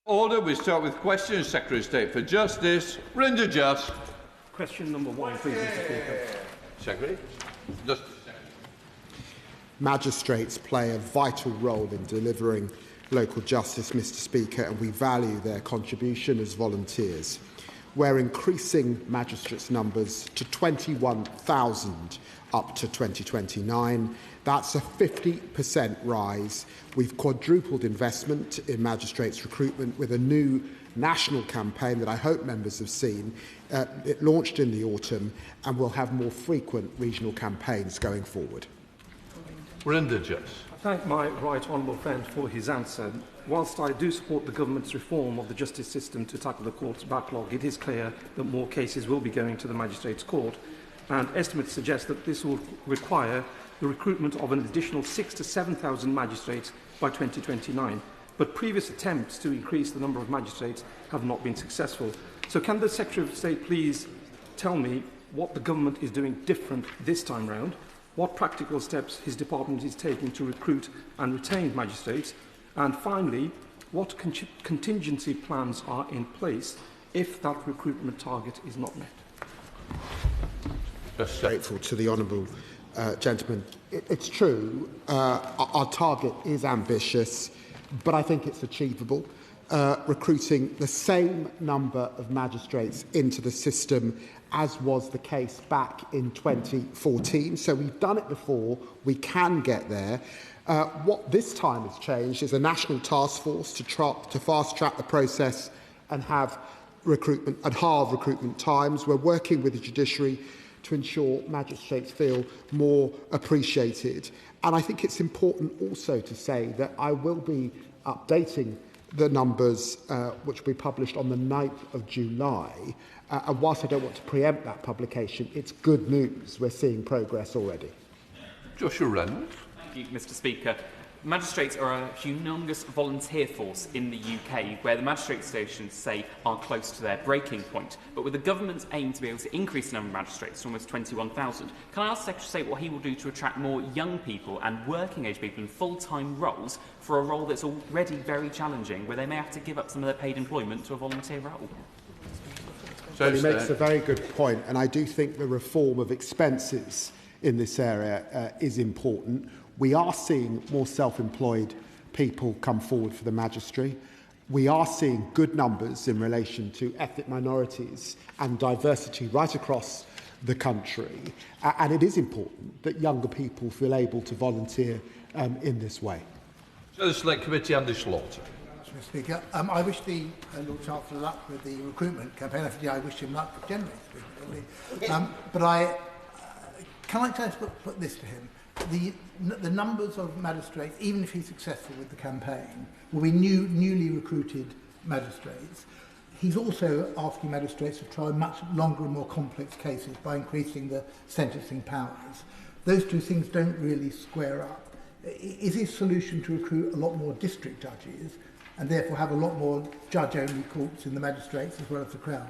Order. We start with questions. Secretary of State for Justice, Rinder Just. Question number 1, please, Mr. Speaker. Secretary. Justice. Magistrates play a vital role in delivering local justice, Mr. Speaker, and we value their contribution as volunteers. We're increasing magistrates' numbers to 21,000 up to 2029. That's a 50% rise. We've quadrupled investment in magistrates' recruitment with a new national campaign that I hope members have seen. It launched in the autumn, and we'll have more frequent regional campaigns going forward. Rinder Just. I thank my right honourable friend for his answer. Whilst I do support the government's reform of the justice system to tackle the court's backlog, it is clear that more cases will be going to the magistrates' court, and estimates suggest that this will require the recruitment of an additional 6,000 to 7,000 magistrates by 2029. But previous attempts to increase the number of magistrates have not been successful. So can the Secretary of State please tell me what the government is doing different this time round, what practical steps his department is taking to recruit and retain magistrates, and finally, what contingency plans are in place if that recruitment target is not met? Grateful to the honourable gentleman. It's true, our target is ambitious, but I think it's achievable. Recruiting the same number of magistrates into the system as was the case back in 2014. So we've done it before, we can get there. What this time has changed is a national task force to fast-track the process and have recruitment and halve recruitment times. We're working with the judiciary to ensure magistrates feel more appreciated. And I think it's important also to say that I will be updating the numbers which will be published on the 9th of July. And whilst I don't want to preempt that publication, it's good news. We're seeing progress already. Joshua Reynolds. Thank you, Mr. Speaker. Magistrates are a humongous volunteer force in the UK, where the magistrate stations say are close to their breaking point. But with the government's aim to be able to increase the number of magistrates to almost 21,000, can I ask the Secretary of State what he will do to attract more young people and working-age people in full-time roles for a role that's already very challenging, where they may have to give up some of their paid employment to a volunteer role? Well, he makes a very good point, and I do think the reform of expenses in this area is important. We are seeing more self-employed people come forward for the magistracy. We are seeing good numbers in relation to ethnic minorities and diversity right across the country. And it is important that younger people feel able to volunteer in this way. So the Select Committee, Andy Slaughter. Mr. Speaker, I wish the Lord Chancellor luck with the recruitment campaign. I wish him luck generally. But can I just put this to him? The numbers of magistrates, even if he's successful with the campaign, will be newly recruited magistrates. He's also asking magistrates to try much longer and more complex cases by increasing the sentencing powers. Those two things don't really square up. Is his solution to recruit a lot more district judges and therefore have a lot more judge-only courts in the magistrates as well as the Crown?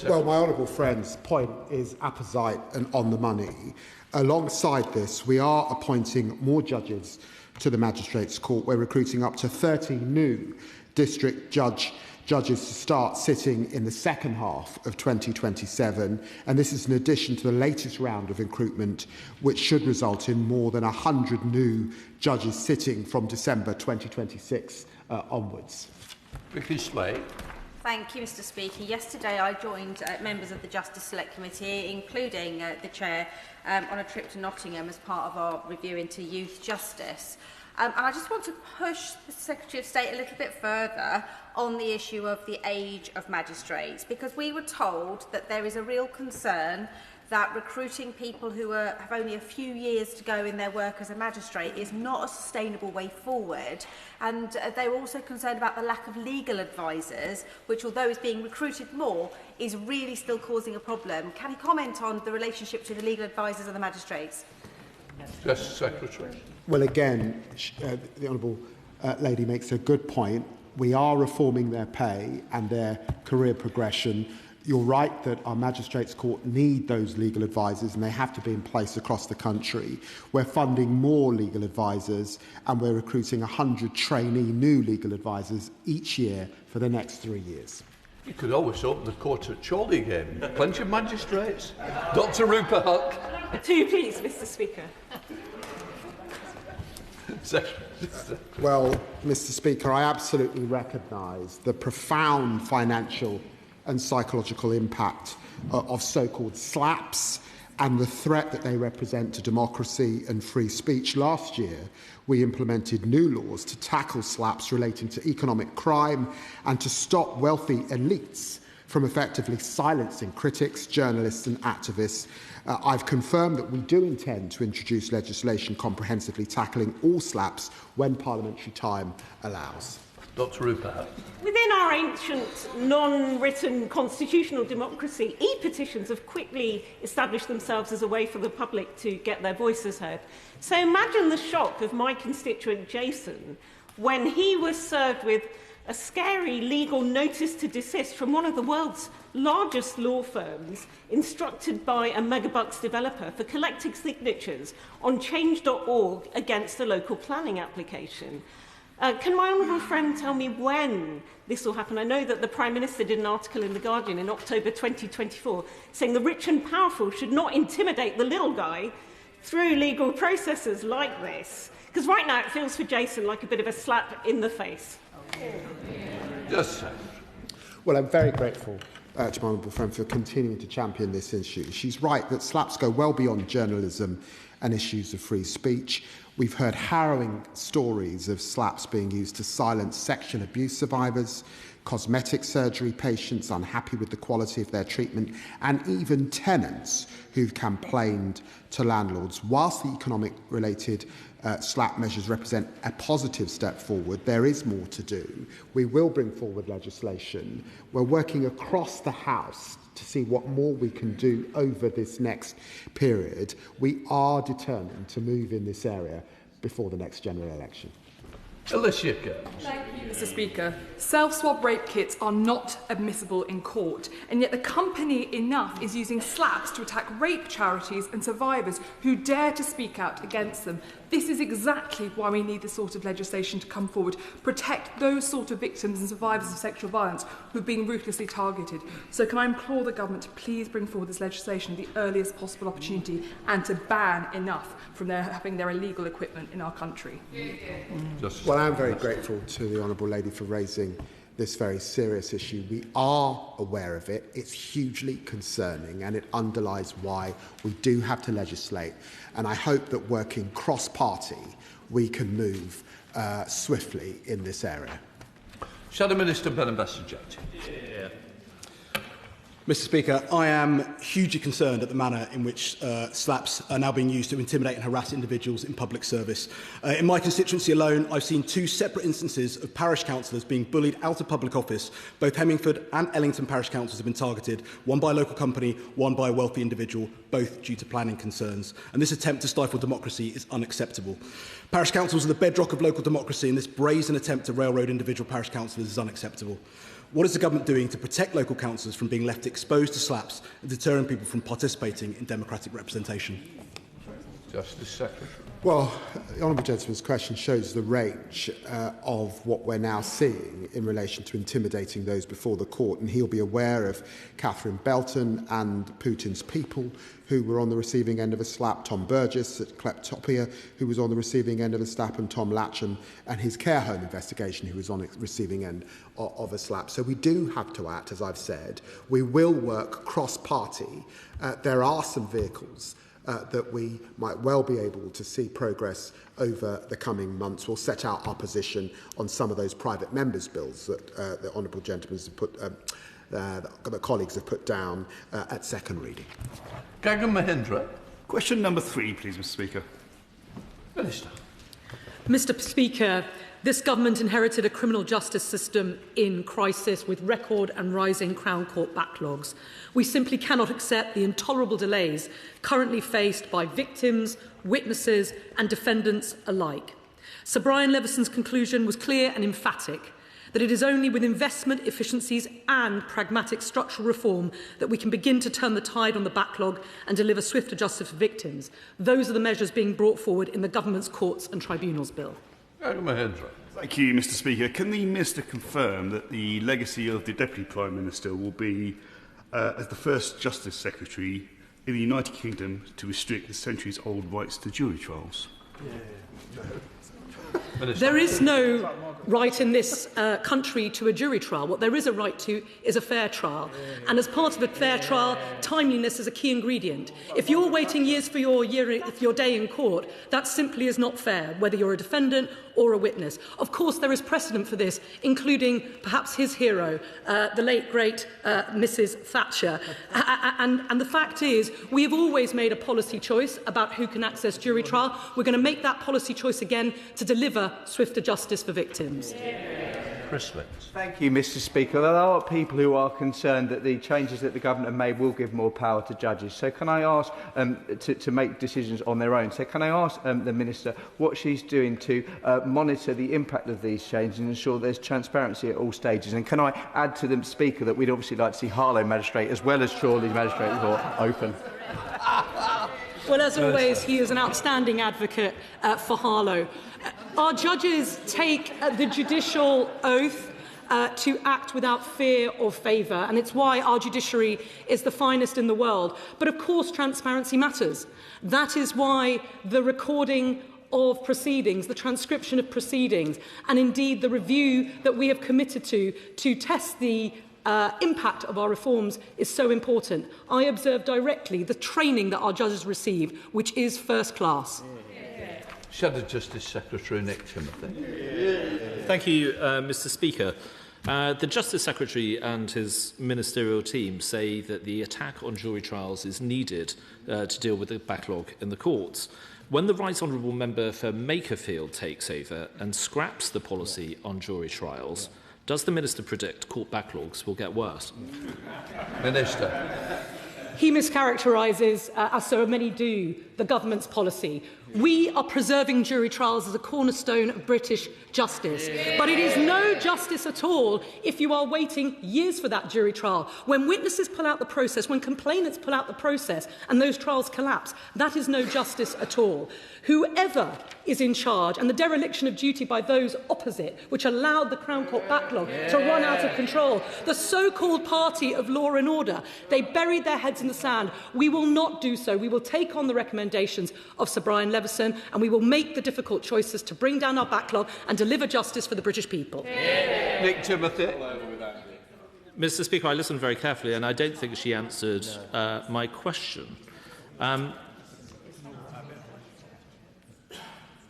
Well, my honourable friend's point is apposite and on the money. Alongside this, we are appointing more judges to the Magistrates' Court. We're recruiting up to 30 new district judges to start sitting in the second half of 2027. And this is in addition to the latest round of recruitment, which should result in more than 100 new judges sitting from December 2026 onwards. Vicky Slade. Thank you, Mr. Speaker. Yesterday I joined members of the Justice Select Committee, including the Chair, on a trip to Nottingham as part of our review into youth justice. And I just want to push the Secretary of State a little bit further on the issue of the age of magistrates, because we were told that there is a real concern that recruiting people who have only a few years to go in their work as a magistrate is not a sustainable way forward. And they were also concerned about the lack of legal advisors, which, although is being recruited more, is really still causing a problem. Can he comment on the relationship between the legal advisors and the magistrates? Yes, Secretary. Well, again, the honourable lady makes a good point. We are reforming their pay and their career progression. You're right that our magistrates' court need those legal advisors, and they have to be in place across the country. We're funding more legal advisors, and we're recruiting 100 trainee new legal advisors each year for the next 3 years. You could always open the court at Chorley again. Plenty of magistrates. Dr. Rupert Huck. 2, please, Mr. Speaker. Well, Mr. Speaker, I absolutely recognise the profound financial and psychological impact of so-called slaps and the threat that they represent to democracy and free speech. Last year, we implemented new laws to tackle slaps relating to economic crime and to stop wealthy elites from effectively silencing critics, journalists and activists. I've confirmed that we do intend to introduce legislation comprehensively tackling all slaps when parliamentary time allows. Dr. Rupert. Within our ancient, non-written constitutional democracy, e-petitions have quickly established themselves as a way for the public to get their voices heard. So imagine the shock of my constituent Jason when he was served with a scary legal notice to desist from one of the world's largest law firms, instructed by a megabucks developer for collecting signatures on change.org against a local planning application. Can my honourable friend tell me when this will happen? I know that the Prime Minister did an article in The Guardian in October 2024 saying the rich and powerful should not intimidate the little guy through legal processes like this. Because right now it feels for Jason like a bit of a slap in the face. Just so. Well, I'm very grateful to my honourable friend for continuing to champion this issue. She's right that slaps go well beyond journalism and issues of free speech. We've heard harrowing stories of slaps being used to silence sexual abuse survivors, cosmetic surgery patients unhappy with the quality of their treatment, and even tenants who've complained to landlords. Whilst the economic-related slap measures represent a positive step forward, there is more to do. We will bring forward legislation. We're working across the House to see what more we can do over this next period. We are determined to move in this area before the next general election. Alicia Kearns. Thank you, Mr. Speaker. Self-swab rape kits are not admissible in court, and yet the company Enough is using slaps to attack rape charities and survivors who dare to speak out against them. This is exactly why we need this sort of legislation to come forward, protect those sort of victims and survivors of sexual violence who have been ruthlessly targeted. So can I implore the government to please bring forward this legislation at the earliest possible opportunity and to ban Enough from having their illegal equipment in our country? Well, I'm very grateful to the Honourable Lady for raising this very serious issue. We are aware of it. It's hugely concerning, and it underlies why we do have to legislate. And I hope that working cross-party, we can move swiftly in this area. Shadow Minister Benambasajati. Mr. Speaker, I am hugely concerned at the manner in which slaps are now being used to intimidate and harass individuals in public service. In my constituency alone, I've seen 2 separate instances of parish councillors being bullied out of public office. Both Hemmingford and Ellington parish councils have been targeted, one by a local company, one by a wealthy individual, both due to planning concerns. And this attempt to stifle democracy is unacceptable. Parish councils are the bedrock of local democracy, and this brazen attempt to railroad individual parish councillors is unacceptable. What is the government doing to protect local councillors from being left exposed to slaps and deterring people from participating in democratic representation? Justice Secretary. Well, the Honourable Gentleman's question shows the range of what we're now seeing in relation to intimidating those before the court, and he'll be aware of Catherine Belton and Putin's people who were on the receiving end of a slap, Tom Burgess at Kleptopia, who was on the receiving end of a slap, and Tom Latcham and his care home investigation, who was on the receiving end of a slap. So we do have to act, as I've said. We will work cross-party. There are some vehicles that we might well be able to see progress over the coming months. We'll set out our position on some of those private members' bills that the Honourable Gentleman has put, the colleagues have put down at second reading. Gagan Mahindra. Question number 3, please, Mr. Speaker. Minister. Mr. Speaker, this government inherited a criminal justice system in crisis with record and rising Crown Court backlogs. We simply cannot accept the intolerable delays currently faced by victims, witnesses and defendants alike. Sir Brian Levison's conclusion was clear and emphatic. that it is only with investment, efficiencies and pragmatic structural reform that we can begin to turn the tide on the backlog and deliver swifter justice for victims. Those are the measures being brought forward in the Government's Courts and Tribunals Bill. Thank you, Mr Speaker. Can the Minister confirm that the legacy of the Deputy Prime Minister will be as the first Justice Secretary in the United Kingdom to restrict the centuries-old rights to jury trials? There is no right in this country to a jury trial. What there is a right to is a fair trial. And as part of a fair trial, timeliness is a key ingredient. If you're waiting years for your day in court, that simply is not fair, whether you're a defendant or a witness. Of course, there is precedent for this, including perhaps his hero, the late, great Mrs Thatcher. And the fact is, we have always made a policy choice about who can access jury trial. We're going to make that policy choice again to deliver swifter justice for victims. Thank you, Mr Speaker. There are people who are concerned that the changes that the Government have made will give more power to judges. So can I ask to make decisions on their own? So can I ask the Minister what she's doing to monitor the impact of these changes and ensure there's transparency at all stages? And can I add to the Speaker that we'd obviously like to see Harlow Magistrate as well as Chorley's Magistrate Court open? Well, as always, he is an outstanding advocate for Harlow. Our judges take the judicial oath to act without fear or favour, and it's why our judiciary is the finest in the world. But of course, transparency matters. That is why the recording of proceedings, the transcription of proceedings, and indeed the review that we have committed to test the impact of our reforms is so important. I observe directly the training that our judges receive, which is first class. Shadow Justice Secretary Nick Timothy. Thank you, Mr Speaker. The Justice Secretary and his ministerial team say that the attack on jury trials is needed to deal with the backlog in the courts. When the Right Honourable Member for Makerfield takes over and scraps the policy on jury trials, does the Minister predict court backlogs will get worse? Minister. He mischaracterises, as so many do, the Government's policy. We are preserving jury trials as a cornerstone of British justice. But it is no justice at all if you are waiting years for that jury trial. When witnesses pull out the process, when complainants pull out the process and those trials collapse, that is no justice at all. Whoever is in charge, and the dereliction of duty by those opposite, which allowed the Crown Court backlog to run out of control, the so-called party of law and order, they buried their heads in the sand. We will not do so. We will take on the recommendations of Sir Brian Leveson, and we will make the difficult choices to bring down our backlog and deliver justice for the British people. Nick Timothy. Mr Speaker, I listened very carefully and I don't think she answered my question.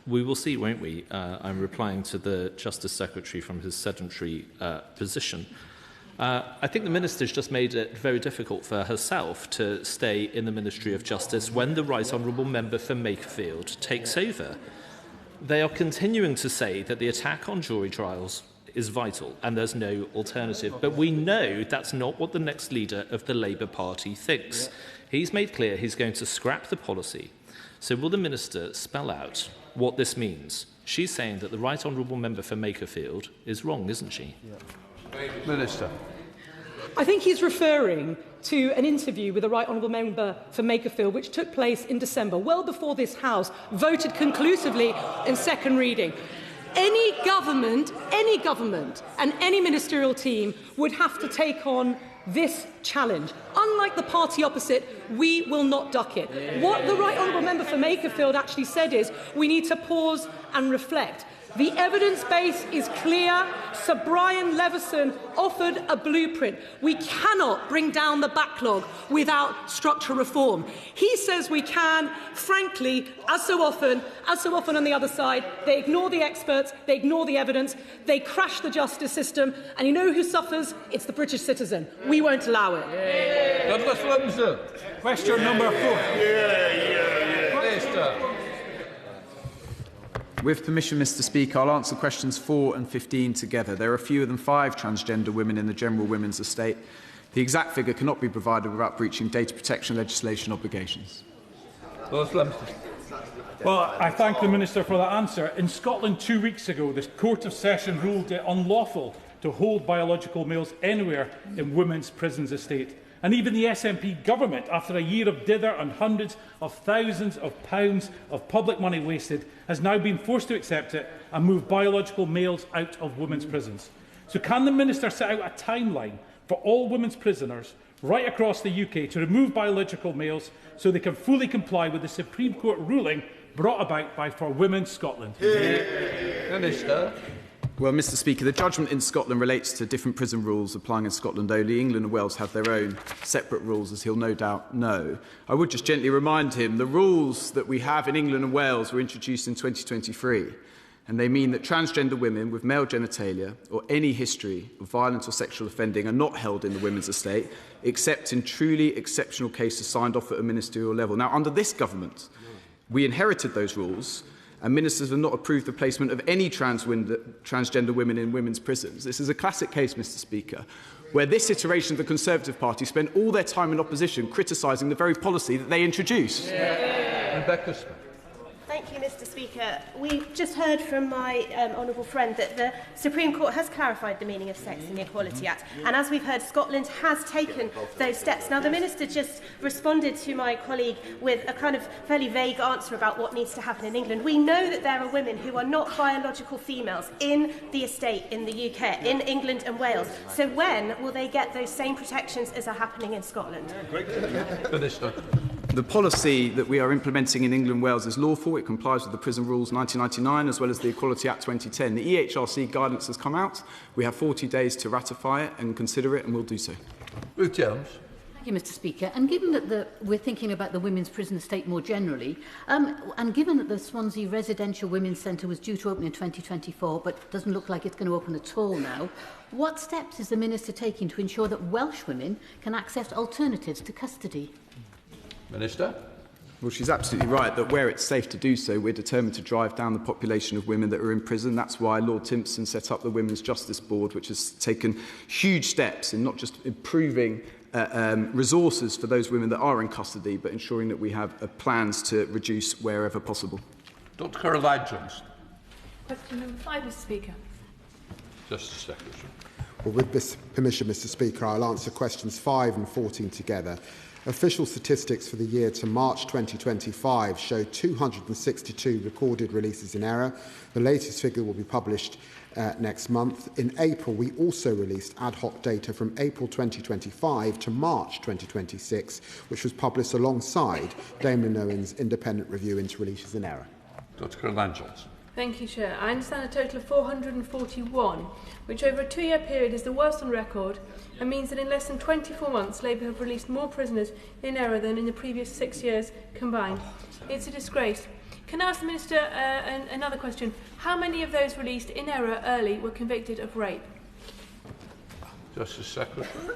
We will see, won't we? I'm replying to the Justice Secretary from his sedentary position. I think the Minister's just made it very difficult for herself to stay in the Ministry of Justice when the Right Honourable Member for Makerfield takes over. They are continuing to say that the attack on jury trials is vital and there's no alternative. But we know that's not what the next leader of the Labour Party thinks. He's made clear he's going to scrap the policy. So will the Minister spell out what this means? She's saying that the Right Honourable Member for Makerfield is wrong, isn't she? Minister. I think he's referring to an interview with the Right Honourable Member for Makerfield, which took place in December, well before this House voted conclusively in second reading. Any government and any ministerial team would have to take on this challenge. Unlike the party opposite, we will not duck it. What the Right Honourable Member for Makerfield actually said is we need to pause and reflect. The evidence base is clear. Sir Brian Leveson offered a blueprint. We cannot bring down the backlog without structural reform. He says we can. Frankly, as so often on the other side, they ignore the experts, they ignore the evidence, they crash the justice system, and you know who suffers? It's the British citizen. We won't allow it. Douglas Lumsden. Question number 4. Minister. With permission, Mr Speaker, I'll answer questions 4 and 15 together. There are fewer than 5 transgender women in the general women's estate. The exact figure cannot be provided without breaching data protection legislation obligations. Well, I thank the Minister for that answer. In Scotland 2 weeks ago, the Court of Session ruled it unlawful to hold biological males anywhere in women's prisons estate. And even the SNP government, after a year of dither and hundreds of thousands of pounds of public money wasted, has now been forced to accept it and move biological males out of women's prisons. So can the Minister set out a timeline for all women's prisoners right across the UK to remove biological males so they can fully comply with the Supreme Court ruling brought about by For Women Scotland? Minister. Well, Mr Speaker, the judgment in Scotland relates to different prison rules applying in Scotland only. England and Wales have their own separate rules, as he'll no doubt know. I would just gently remind him the rules that we have in England and Wales were introduced in 2023, and they mean that transgender women with male genitalia or any history of violent or sexual offending are not held in the women's estate, except in truly exceptional cases signed off at a ministerial level. Now, under this government, we inherited those rules, and ministers have not approved the placement of any transgender women in women's prisons. This is a classic case, Mr Speaker, where this iteration of the Conservative Party spent all their time in opposition criticising the very policy that they introduced. Rebecca Smith. Thank you, Mr Speaker. We've just heard from my honourable friend that the Supreme Court has clarified the meaning of sex in the Equality Act, and as we've heard, Scotland has taken those steps. Now, the Minister just responded to my colleague with a kind of fairly vague answer about what needs to happen in England. We know that there are women who are not biological females in the estate in the UK, in England and Wales. So when will they get those same protections as are happening in Scotland? Minister. The policy that we are implementing in England and Wales is lawful. It complies with the Prison Rules 1999 as well as the Equality Act 2010. The EHRC guidance has come out. We have 40 days to ratify it and consider it, and we'll do so. Ruth Jones. Thank you, Mr Speaker. And given that we're thinking about the women's prison estate more generally, and given that the Swansea Residential Women's Centre was due to open in 2024 but doesn't look like it's going to open at all now, what steps is the Minister taking to ensure that Welsh women can access alternatives to custody? Minister. Well, she's absolutely right that where it's safe to do so, we're determined to drive down the population of women that are in prison. That's why Lord Timpson set up the Women's Justice Board, which has taken huge steps in not just improving resources for those women that are in custody, but ensuring that we have plans to reduce wherever possible. Dr. Caroline-Johnson. Question number 5, Mr Speaker. Justice Secretary. Well, with this permission, Mr Speaker, I'll answer questions 5 and 14 together. Official statistics for the year to March 2025 show 262 recorded releases in error. The latest figure will be published next month. In April, we also released ad hoc data from April 2025 to March 2026, which was published alongside Damon Owen's independent review into releases in error. Dr. Caroline-Johnson. Thank you, Chair. I understand a total of 441, which over a 2-year period is the worst on record and means that in less than 24 months, Labour have released more prisoners in error than in the previous 6 years combined. It's a disgrace. Can I ask the Minister another question? How many of those released in error early were convicted of rape? Justice Secretary.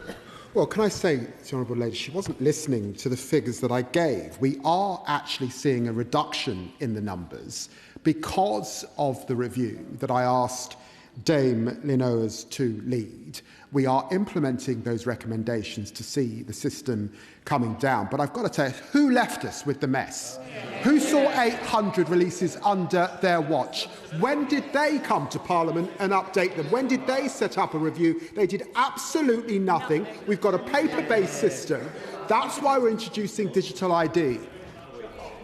Well, can I say to the Honourable Lady, she wasn't listening to the figures that I gave. We are actually seeing a reduction in the numbers because of the review that I asked Dame Linoas to lead. We are implementing those recommendations to see the system coming down. But I've got to tell you, who left us with the mess? Who saw 800 releases under their watch? When did they come to Parliament and update them? When did they set up a review? They did absolutely nothing. We've got a paper-based system. That's why we're introducing digital ID.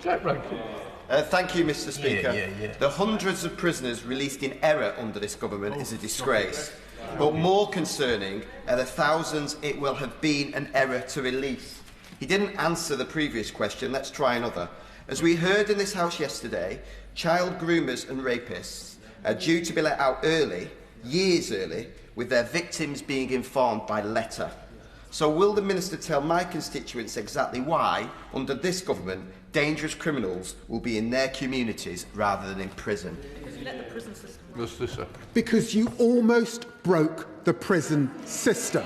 Jack Rankin. Thank you, Mr Speaker. The hundreds of prisoners released in error under this government is a disgrace. But more concerning are the thousands it will have been an error to release. He didn't answer the previous question. Let's try another. As we heard in this House yesterday, child groomers and rapists are due to be let out early, years early, with their victims being informed by letter. So will the Minister tell my constituents exactly why, under this government, dangerous criminals will be in their communities rather than in prison? Because you almost broke the prison system.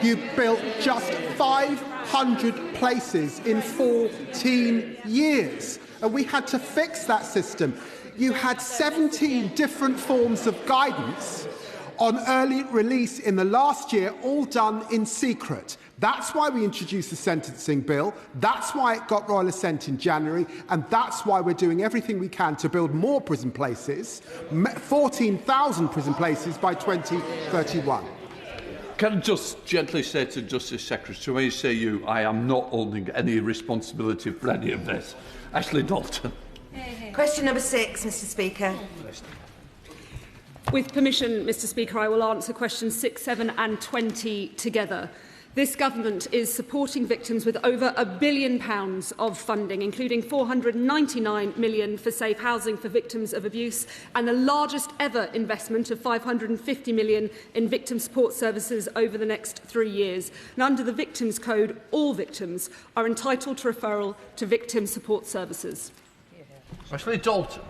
You built just 500 places in 14 years, and we had to fix that system. You had 17 different forms of guidance on early release in the last year, all done in secret. That's why we introduced the sentencing bill. That's why it got royal assent in January. And that's why we're doing everything we can to build more prison places, 14,000 prison places by 2031. Can I just gently say to Justice Secretary, when you say you, I am not holding any responsibility for any of this. Ashley Dalton. Question number 6, Mr Speaker. With permission, Mr Speaker, I will answer questions 6, 7 and 20 together. This government is supporting victims with over £1 billion of funding, including £499 million for safe housing for victims of abuse and the largest ever investment of £550 million in victim support services over the next 3 years. And under the Victims Code, all victims are entitled to referral to victim support services. Ashley Dalton.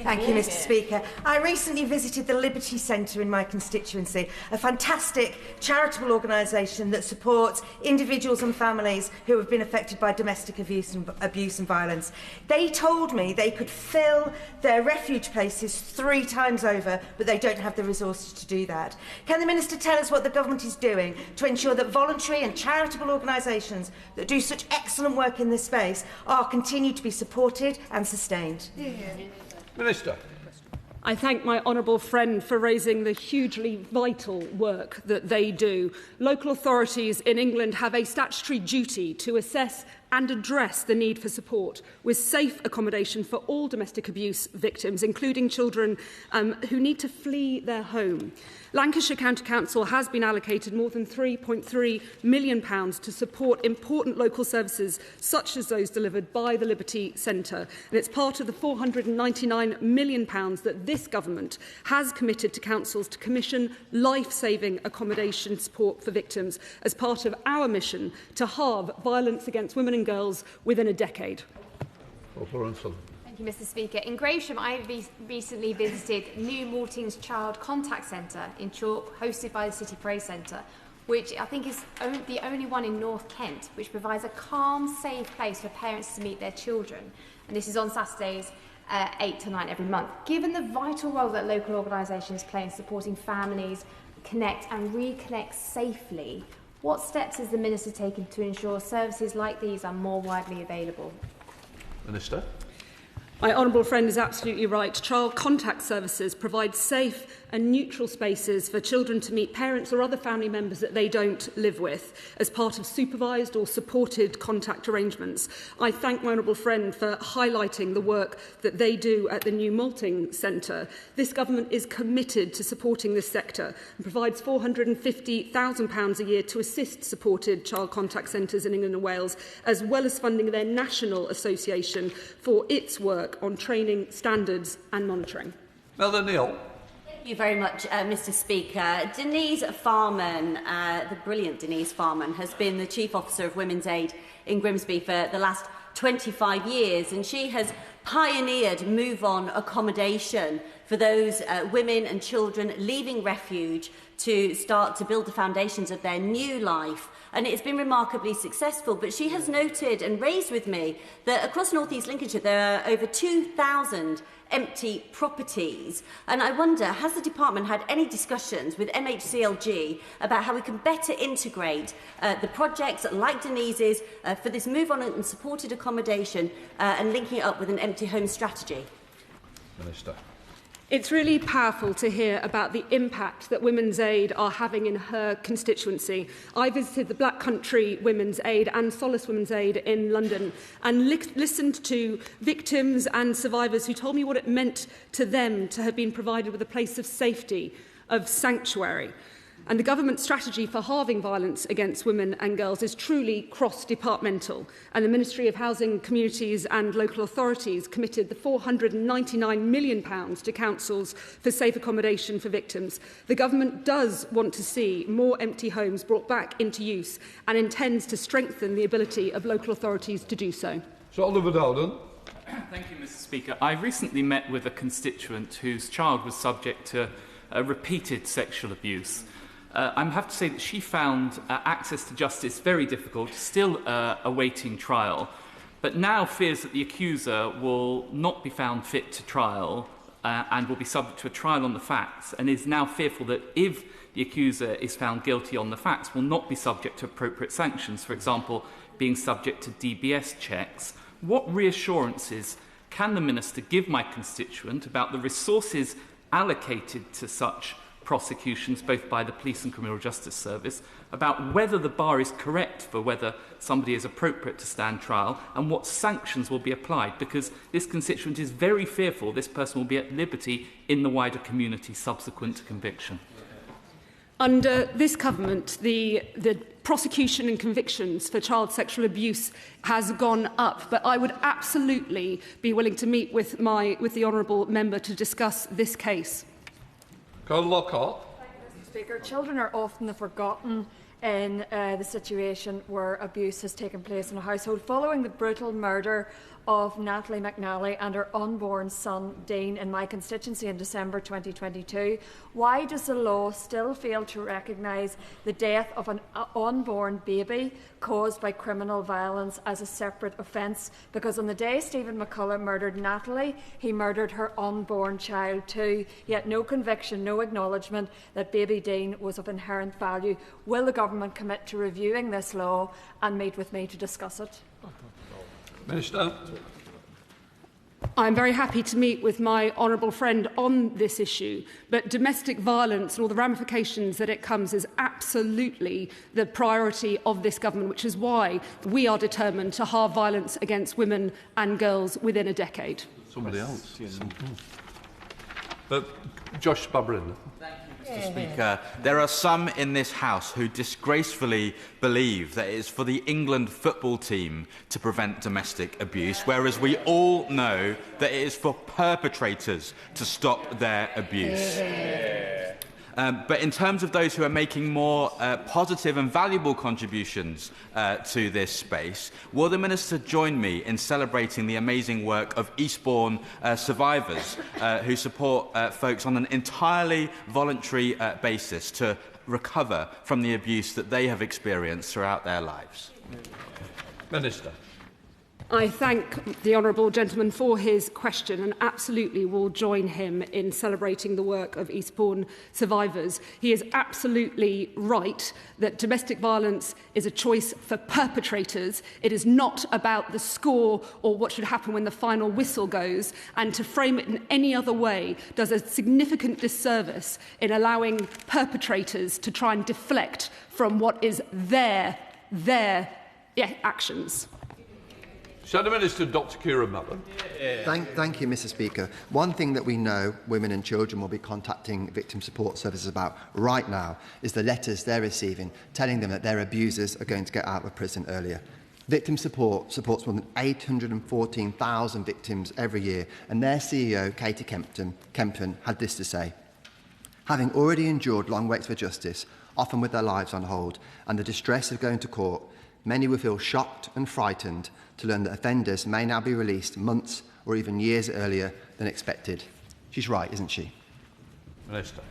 Thank you, Mr Speaker. I recently visited the Liberty Centre in my constituency, a fantastic charitable organisation that supports individuals and families who have been affected by domestic abuse and violence. They told me they could fill their refuge places 3 times over, but they don't have the resources to do that. Can the Minister tell us what the government is doing to ensure that voluntary and charitable organisations that do such excellent work in this space are continued to be supported and sustained? Minister. I thank my honourable friend for raising the hugely vital work that they do. Local authorities in England have a statutory duty to assess and address the need for support with safe accommodation for all domestic abuse victims, including children who need to flee their home. Lancashire County Council has been allocated more than £3.3 million to support important local services such as those delivered by the Liberty Centre. And it's part of the £499 million that this government has committed to councils to commission life-saving accommodation support for victims as part of our mission to halve violence against women and girls within a decade. Thank you, Mr Speaker. In Gravesham, I recently visited New Maltings Child Contact Centre in Chalk, hosted by the City Praise Centre, which I think is the only one in North Kent, which provides a calm, safe place for parents to meet their children. And this is on Saturdays, 8 to 9 every month. Given the vital role that local organisations play in supporting families connect and reconnect safely, what steps has the Minister taken to ensure services like these are more widely available? Minister. My honourable friend is absolutely right. Child contact services provide safe and neutral spaces for children to meet parents or other family members that they don't live with as part of supervised or supported contact arrangements. I thank my honourable friend for highlighting the work that they do at the New Malting Centre. This government is committed to supporting this sector and provides £450,000 a year to assist supported child contact centres in England and Wales, as well as funding their national association for its work on training, standards and monitoring. Melanie Neal. Thank you very much, Mr Speaker. Denise Farman, the brilliant Denise Farman, has been the Chief Officer of Women's Aid in Grimsby for the last 25 years, and she has pioneered move-on accommodation for those women and children leaving refuge to start to build the foundations of their new life. And it's been remarkably successful. But she has noted and raised with me that across North East Lincolnshire there are over 2,000 empty properties. And I wonder, has the department had any discussions with MHCLG about how we can better integrate the projects like Denise's for this move on and supported accommodation and linking it up with an empty home strategy? Minister. It's really powerful to hear about the impact that Women's Aid are having in her constituency. I visited the Black Country Women's Aid and Solace Women's Aid in London and listened to victims and survivors who told me what it meant to them to have been provided with a place of safety, of sanctuary. And the government strategy for halving violence against women and girls is truly cross-departmental. And the Ministry of Housing, Communities and Local Authorities committed the £499 million to councils for safe accommodation for victims. The government does want to see more empty homes brought back into use and intends to strengthen the ability of local authorities to do so. Sir Oliver Dowden. Thank you, Mr Speaker. I recently met with a constituent whose child was subject to repeated sexual abuse. I have to say that she found access to justice very difficult, still awaiting trial, but now fears that the accuser will not be found fit to trial and will be subject to a trial on the facts, and is now fearful that if the accuser is found guilty on the facts, will not be subject to appropriate sanctions, for example, being subject to DBS checks. What reassurances can the Minister give my constituent about the resources allocated to such prosecutions, both by the Police and Criminal Justice Service, about whether the bar is correct for whether somebody is appropriate to stand trial, and what sanctions will be applied? Because this constituent is very fearful this person will be at liberty in the wider community subsequent to conviction. Under this government, the prosecution and convictions for child sexual abuse has gone up, but I would absolutely be willing to meet with the honourable member to discuss this case. Colin Lockhart. Mr. Speaker, children are often the forgotten in the situation where abuse has taken place in a household. Following the brutal murder of Natalie McNally and her unborn son Dean in my constituency in December 2022, why does the law still fail to recognise the death of an unborn baby caused by criminal violence as a separate offence? Because on the day Stephen McCullough murdered Natalie, he murdered her unborn child too, yet no conviction, no acknowledgement that baby Dean was of inherent value. Will the government commit to reviewing this law and meet with me to discuss it? Minister. I'm very happy to meet with my honourable friend on this issue, but domestic violence and all the ramifications that it comes is absolutely the priority of this government, which is why we are determined to halve violence against women and girls within a decade. Somebody else. Josh Babrin. Mr. Speaker, there are some in this House who disgracefully believe that it is for the England football team to prevent domestic abuse, whereas we all know that it is for perpetrators to stop their abuse. But in terms of those who are making more positive and valuable contributions to this space, will the Minister join me in celebrating the amazing work of Eastbourne survivors who support folks on an entirely voluntary basis to recover from the abuse that they have experienced throughout their lives? Minister. I thank the honourable gentleman for his question and absolutely will join him in celebrating the work of Eastbourne survivors. He is absolutely right that domestic violence is a choice for perpetrators. It is not about the score or what should happen when the final whistle goes, and to frame it in any other way does a significant disservice in allowing perpetrators to try and deflect from what is their actions. Shadow Minister Dr Kieran Mallon. Thank you, Mr. Speaker. One thing that we know women and children will be contacting victim support services about right now is the letters they're receiving telling them that their abusers are going to get out of prison earlier. Victim support supports more than 814,000 victims every year, and their CEO, Katie Kempton, had this to say: having already endured long waits for justice, often with their lives on hold, and the distress of going to court, many will feel shocked and frightened to learn that offenders may now be released months or even years earlier than expected. She's right, isn't she? Minister.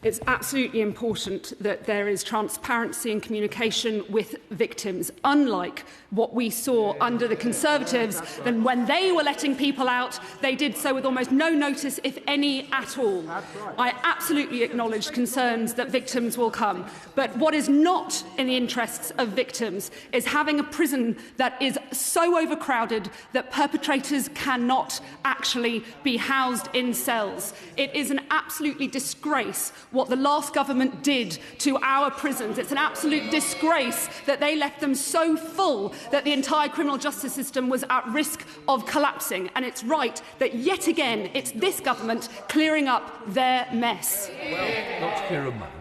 It's absolutely important that there is transparency and communication with victims, unlike what we saw under the Conservatives. Then when they were letting people out, they did so with almost no notice, if any at all. I absolutely acknowledge concerns that victims will come. But what is not in the interests of victims is having a prison that is so overcrowded that perpetrators cannot actually be housed in cells. It is an absolutely disgrace what the last government did to our prisons. It's an absolute disgrace that they left them so full that the entire criminal justice system was at risk of collapsing. And it's right that yet again it's this government clearing up their mess. Dr Kieran Mallon.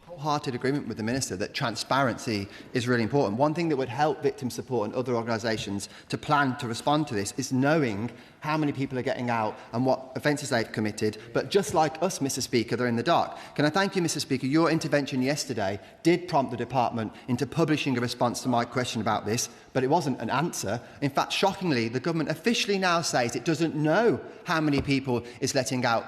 Wholehearted agreement with the Minister that transparency is really important. One thing that would help victim support and other organisations to plan to respond to this is knowing how many people are getting out and what offences they've committed. But just like us, Mr Speaker, they're in the dark. Can I thank you, Mr Speaker? Your intervention yesterday did prompt the Department into publishing a response to my question about this, but it wasn't an answer. In fact, shockingly, the government officially now says it doesn't know how many people it's letting out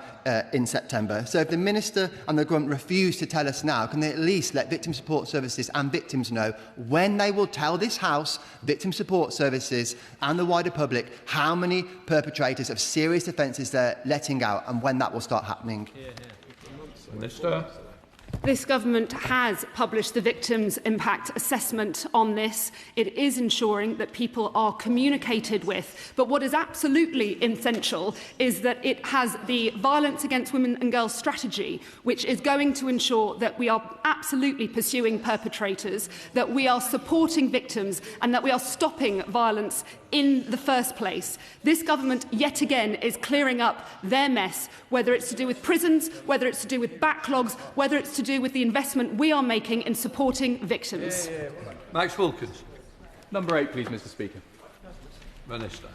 in September. So if the Minister and the government refuse to tell us now, can at least let victim support services and victims know when they will tell this House, victim support services and the wider public how many perpetrators of serious offences they're letting out and when that will start happening? Minister. This government has published the Victims' Impact Assessment on this. It is ensuring that people are communicated with. But what is absolutely essential is that it has the Violence Against Women and Girls strategy, which is going to ensure that we are absolutely pursuing perpetrators, that we are supporting victims, and that we are stopping violence in the first place. This government, yet again, is clearing up their mess, whether it's to do with prisons, whether it's to do with backlogs, whether it's to do with the investment we are making in supporting victims. Max Wilkins. Number 8, please, Mr. Speaker. Minister.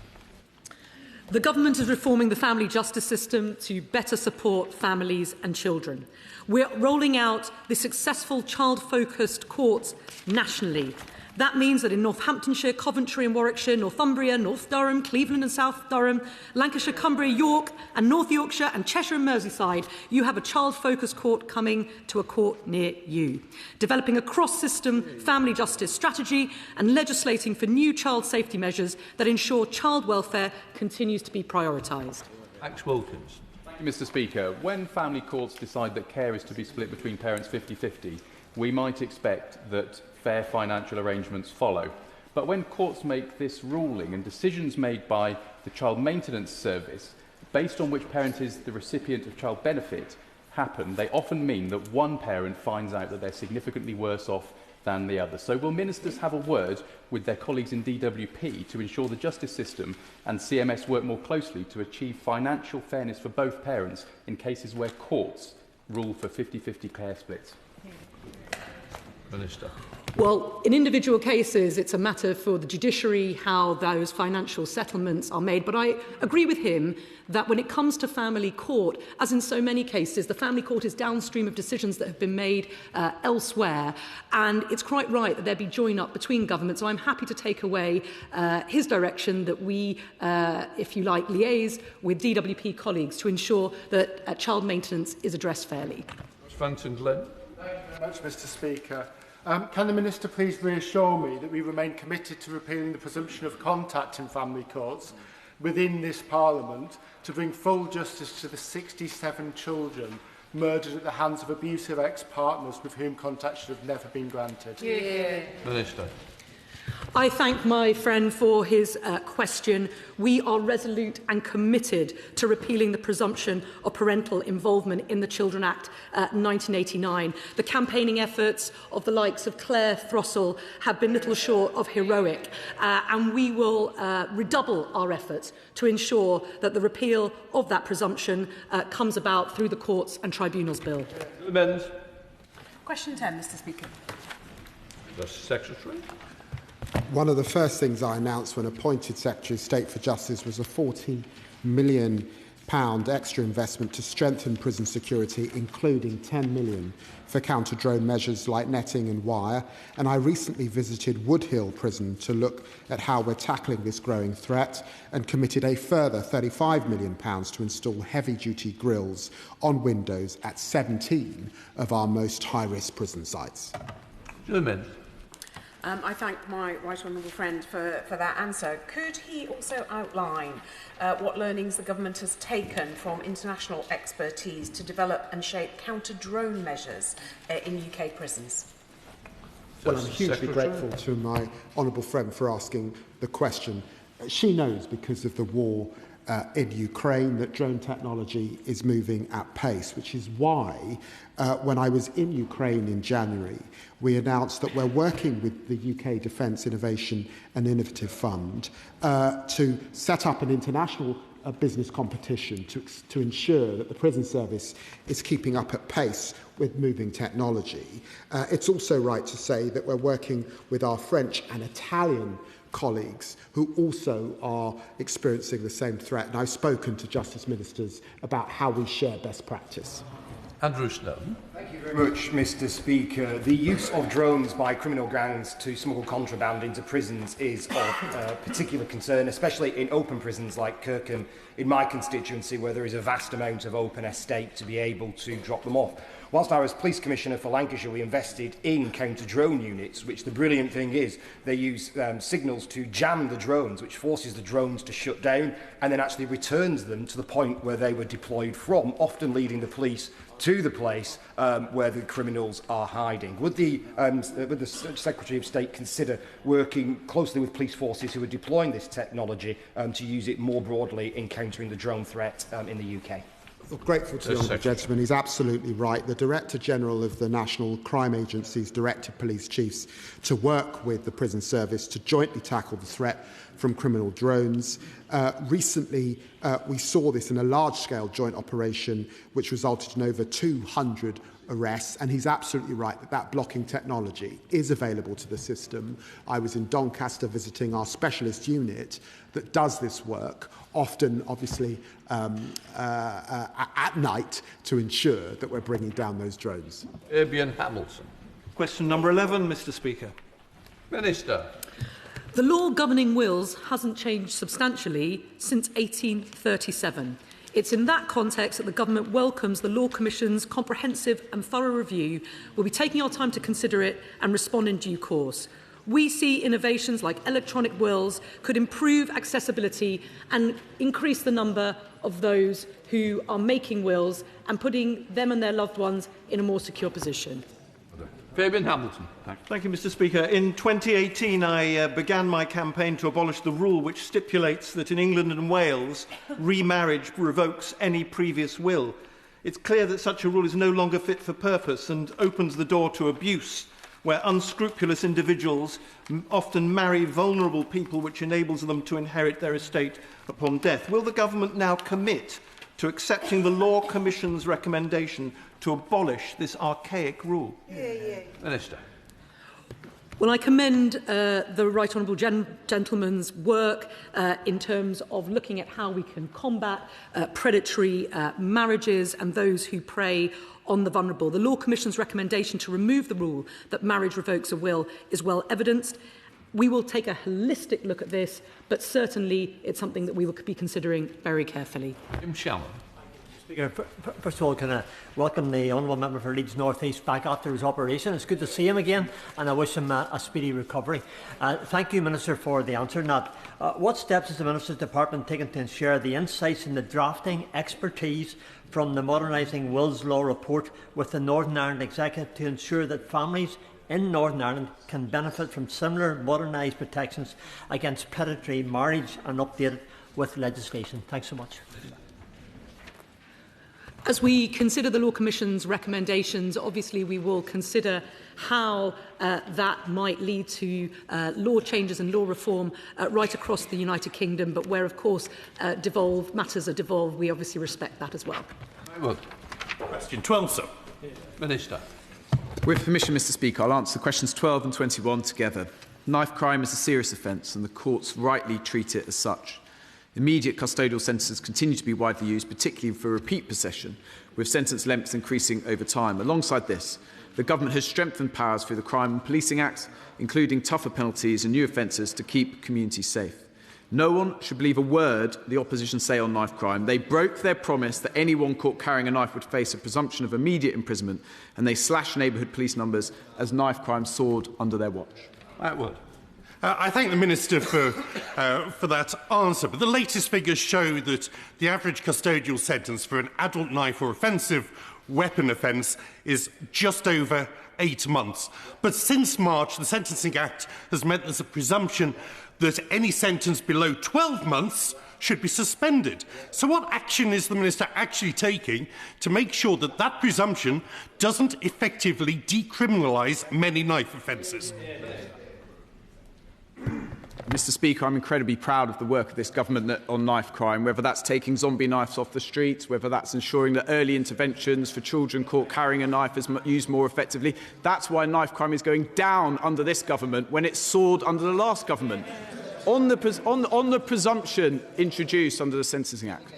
The government is reforming the family justice system to better support families and children. We're rolling out the successful child-focused courts nationally. That means that in Northamptonshire, Coventry and Warwickshire, Northumbria, North Durham, Cleveland and South Durham, Lancashire, Cumbria, York and North Yorkshire and Cheshire and Merseyside, you have a child-focused court coming to a court near you. Developing a cross-system family justice strategy and legislating for new child safety measures that ensure child welfare continues to be prioritised. Max Wilkins. Mr. Speaker, when family courts decide that care is to be split between parents 50-50, we might expect that fair financial arrangements follow. But when courts make this ruling and decisions made by the Child Maintenance Service, based on which parent is the recipient of child benefit, happen, they often mean that one parent finds out that they're significantly worse off than the other. So will ministers have a word with their colleagues in DWP to ensure the justice system and CMS work more closely to achieve financial fairness for both parents in cases where courts rule for 50-50 care splits? Minister. Well, in individual cases, it's a matter for the judiciary how those financial settlements are made. But I agree with him that when it comes to family court, as in so many cases, the family court is downstream of decisions that have been made elsewhere. And it's quite right that there be join-up between governments. So I'm happy to take away his direction that we, if you like, liaise with DWP colleagues to ensure that child maintenance is addressed fairly. Franton Glenn. Thank you very much, Mr. Speaker. Can the Minister please reassure me that we remain committed to repealing the presumption of contact in family courts within this Parliament to bring full justice to the 67 children murdered at the hands of abusive ex-partners with whom contact should have never been granted? Yeah. Minister. I thank my friend for his question. We are resolute and committed to repealing the presumption of parental involvement in the Children Act 1989. The campaigning efforts of the likes of Claire Throssell have been little short of heroic, and we will redouble our efforts to ensure that the repeal of that presumption comes about through the Courts and Tribunals Bill. Question 10, Mr. Speaker. The Secretary. One of the first things I announced when appointed Secretary of State for Justice was a £40 million extra investment to strengthen prison security, including £10 million for counter-drone measures like netting and wire. And I recently visited Woodhill Prison to look at how we're tackling this growing threat and committed a further £35 million to install heavy-duty grills on windows at 17 of our most high-risk prison sites. I thank my right honourable friend for that answer. Could he also outline what learnings the government has taken from international expertise to develop and shape counter-drone measures in UK prisons? Well, I'm hugely grateful to my honourable friend for asking the question. She knows, because of the war in Ukraine, that drone technology is moving at pace, which is why when I was in Ukraine in January, we announced that we're working with the UK Defence Innovation and Innovative Fund to set up an international business competition to ensure that the prison service is keeping up at pace with moving technology. It's also right to say that we're working with our French and Italian colleagues who also are experiencing the same threat. And I've spoken to Justice Ministers about how we share best practice. Andrew Snowden. Thank you very much, Mr. Speaker. The use of drones by criminal gangs to smuggle contraband into prisons is of particular concern, especially in open prisons like Kirkham in my constituency, where there is a vast amount of open estate to be able to drop them off. Whilst I was Police Commissioner for Lancashire, we invested in counter-drone units, which the brilliant thing is they use signals to jam the drones, which forces the drones to shut down and then actually returns them to the point where they were deployed from, often leading the police to the place where the criminals are hiding. Would the Secretary of State consider working closely with police forces who are deploying this technology to use it more broadly in countering the drone threat in the UK? Well, grateful to the honourable gentleman. He's absolutely right. The Director General of the National Crime Agency's directed police chiefs to work with the prison service to jointly tackle the threat from criminal drones. Recently, we saw this in a large-scale joint operation which resulted in over 200 arrests, and he's absolutely right that that blocking technology is available to the system. I was in Doncaster visiting our specialist unit that does this work, often, obviously, at night to ensure that we're bringing down those drones. Fabian Hamilton. Question number 11, Mr. Speaker. Minister. The law governing wills hasn't changed substantially since 1837. It's in that context that the Government welcomes the Law Commission's comprehensive and thorough review. We'll be taking our time to consider it and respond in due course. We see innovations like electronic wills could improve accessibility and increase the number of those who are making wills and putting them and their loved ones in a more secure position. Fabian Hamilton. Thank you, Mr. Speaker. In 2018, I began my campaign to abolish the rule which stipulates that in England and Wales, remarriage revokes any previous will. It's clear that such a rule is no longer fit for purpose and opens the door to abuse, where unscrupulous individuals often marry vulnerable people, which enables them to inherit their estate upon death. Will the Government now commit to accepting the Law Commission's recommendation to abolish this archaic rule? Minister. Well, I commend the Right Honourable Gentleman's work in terms of looking at how we can combat predatory marriages and those who prey on the vulnerable. The Law Commission's recommendation to remove the rule that marriage revokes a will is well evidenced. We will take a holistic look at this, but certainly it's something that we will be considering very carefully. Jim Shallow. Speaker, first of all, can I welcome the Honourable Member for Leeds North East back after his operation. It's good to see him again, and I wish him a speedy recovery. Thank you, Minister, for the answer. Now, what steps has the Minister's Department taken to ensure the insights in the drafting expertise from the Modernising Wills Law report with the Northern Ireland Executive to ensure that families in Northern Ireland can benefit from similar modernised protections against predatory marriage and updated with legislation? Thanks so much. As we consider the Law Commission's recommendations, obviously we will consider how that might lead to law changes and law reform right across the United Kingdom, but where, of course, matters are devolved, we obviously respect that as well. Question 12, sir. Minister. With permission, Mr. Speaker, I'll answer questions 12 and 21 together. Knife crime is a serious offence and the courts rightly treat it as such. Immediate custodial sentences continue to be widely used, particularly for repeat possession, with sentence lengths increasing over time. Alongside this, the Government has strengthened powers through the Crime and Policing Act, including tougher penalties and new offences to keep communities safe. No one should believe a word the opposition say on knife crime. They broke their promise that anyone caught carrying a knife would face a presumption of immediate imprisonment, and they slashed neighbourhood police numbers as knife crime soared under their watch. Atwood. I thank the Minister for that answer, but the latest figures show that the average custodial sentence for an adult knife or offensive weapon offence is just over 8 months. But since March, the Sentencing Act has meant there's a presumption that any sentence below 12 months should be suspended. So what action is the Minister actually taking to make sure that that presumption doesn't effectively decriminalise many knife offences? Mr. Speaker, I'm incredibly proud of the work of this government on knife crime, whether that's taking zombie knives off the streets, whether that's ensuring that early interventions for children caught carrying a knife is used more effectively. That's why knife crime is going down under this government when it soared under the last government. On the presumption introduced under the Sentencing Act,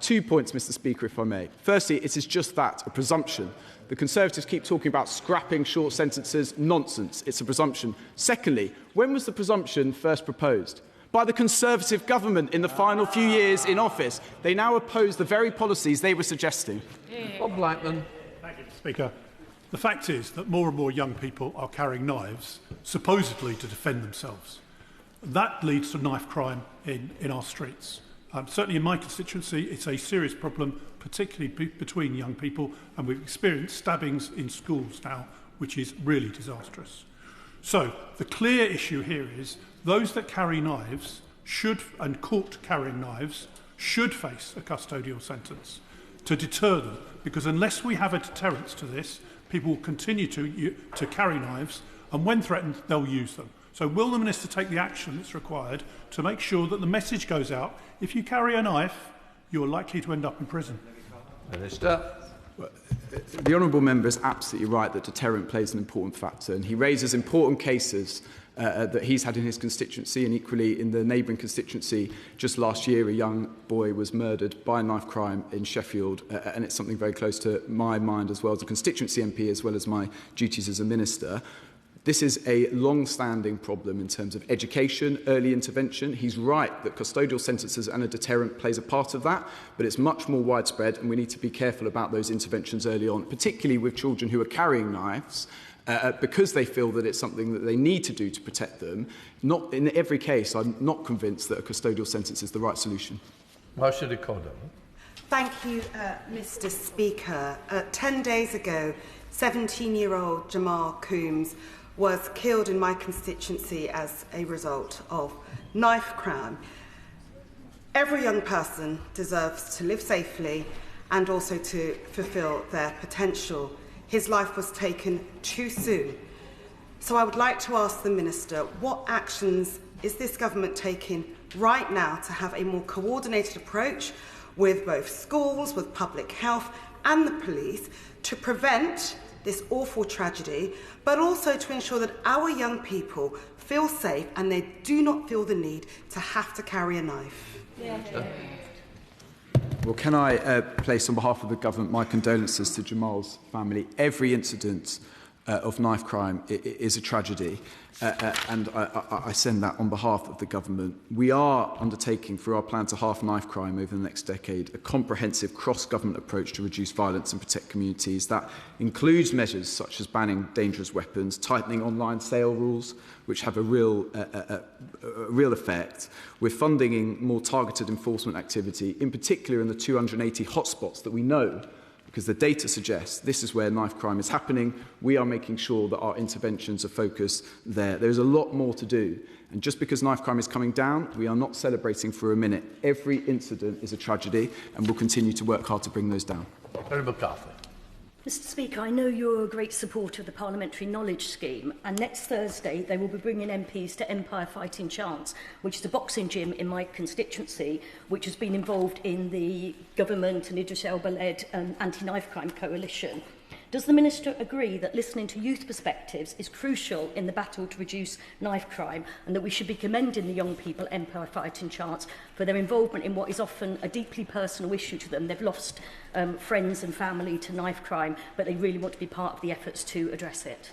2 points, Mr Speaker, if I may. Firstly, it is just that, a presumption. The Conservatives keep talking about scrapping short sentences. Nonsense. It's a presumption. Secondly, when was the presumption first proposed? By the Conservative government in the final few years in office. They now oppose the very policies they were suggesting. Bob Blackman. Thank you, Mr Speaker. The fact is that more and more young people are carrying knives, supposedly to defend themselves. That leads to knife crime in our streets. Certainly in my constituency, it's a serious problem, particularly between young people, and we've experienced stabbings in schools now, which is really disastrous. So the clear issue here is those that carry knives and caught carrying knives should face a custodial sentence to deter them, because unless we have a deterrence to this, people will continue to carry knives, and when threatened, they'll use them. So will the Minister take the action that's required to make sure that the message goes out, if you carry a knife, you're likely to end up in prison? Minister. The honourable member is absolutely right that deterrent plays an important factor, and he raises important cases that he's had in his constituency, and equally in the neighbouring constituency. Just last year, a young boy was murdered by a knife crime in Sheffield, and it's something very close to my mind as well as a constituency MP, as well as my duties as a minister. This is a long-standing problem in terms of education, early intervention. He's right that custodial sentences and a deterrent plays a part of that, but it's much more widespread, and we need to be careful about those interventions early on, particularly with children who are carrying knives, because they feel that it's something that they need to do to protect them. Not in every case, I'm not convinced that a custodial sentence is the right solution. Thank you, Mr Speaker. 10 days ago, 17-year-old Jamal Coombs was killed in my constituency as a result of knife crime. Every young person deserves to live safely and also to fulfil their potential. His life was taken too soon. So I would like to ask the Minister, what actions is this government taking right now to have a more coordinated approach with both schools, with public health and the police to prevent this awful tragedy, but also to ensure that our young people feel safe and they do not feel the need to have to carry a knife? Well, can I place on behalf of the government my condolences to Jamal's family? Every incident of knife crime is a tragedy, and I send that on behalf of the government. We are undertaking, through our plan to halve knife crime over the next decade, a comprehensive cross-government approach to reduce violence and protect communities. That includes measures such as banning dangerous weapons, tightening online sale rules, which have a real effect. We're funding more targeted enforcement activity, in particular in the 280 hotspots that we know, because the data suggests this is where knife crime is happening. We are making sure that our interventions are focused there. There's a lot more to do. And just because knife crime is coming down, we are not celebrating for a minute. Every incident is a tragedy, and we'll continue to work hard to bring those down. Mr Speaker, I know you're a great supporter of the Parliamentary Knowledge Scheme, and next Thursday they will be bringing MPs to Empire Fighting Chance, which is a boxing gym in my constituency, which has been involved in the government and Idris Elba-led anti-knife crime coalition. Does the Minister agree that listening to youth perspectives is crucial in the battle to reduce knife crime, and that we should be commending the young people at Empire Fighting Chance for their involvement in what is often a deeply personal issue to them? They've lost friends and family to knife crime, but they really want to be part of the efforts to address it.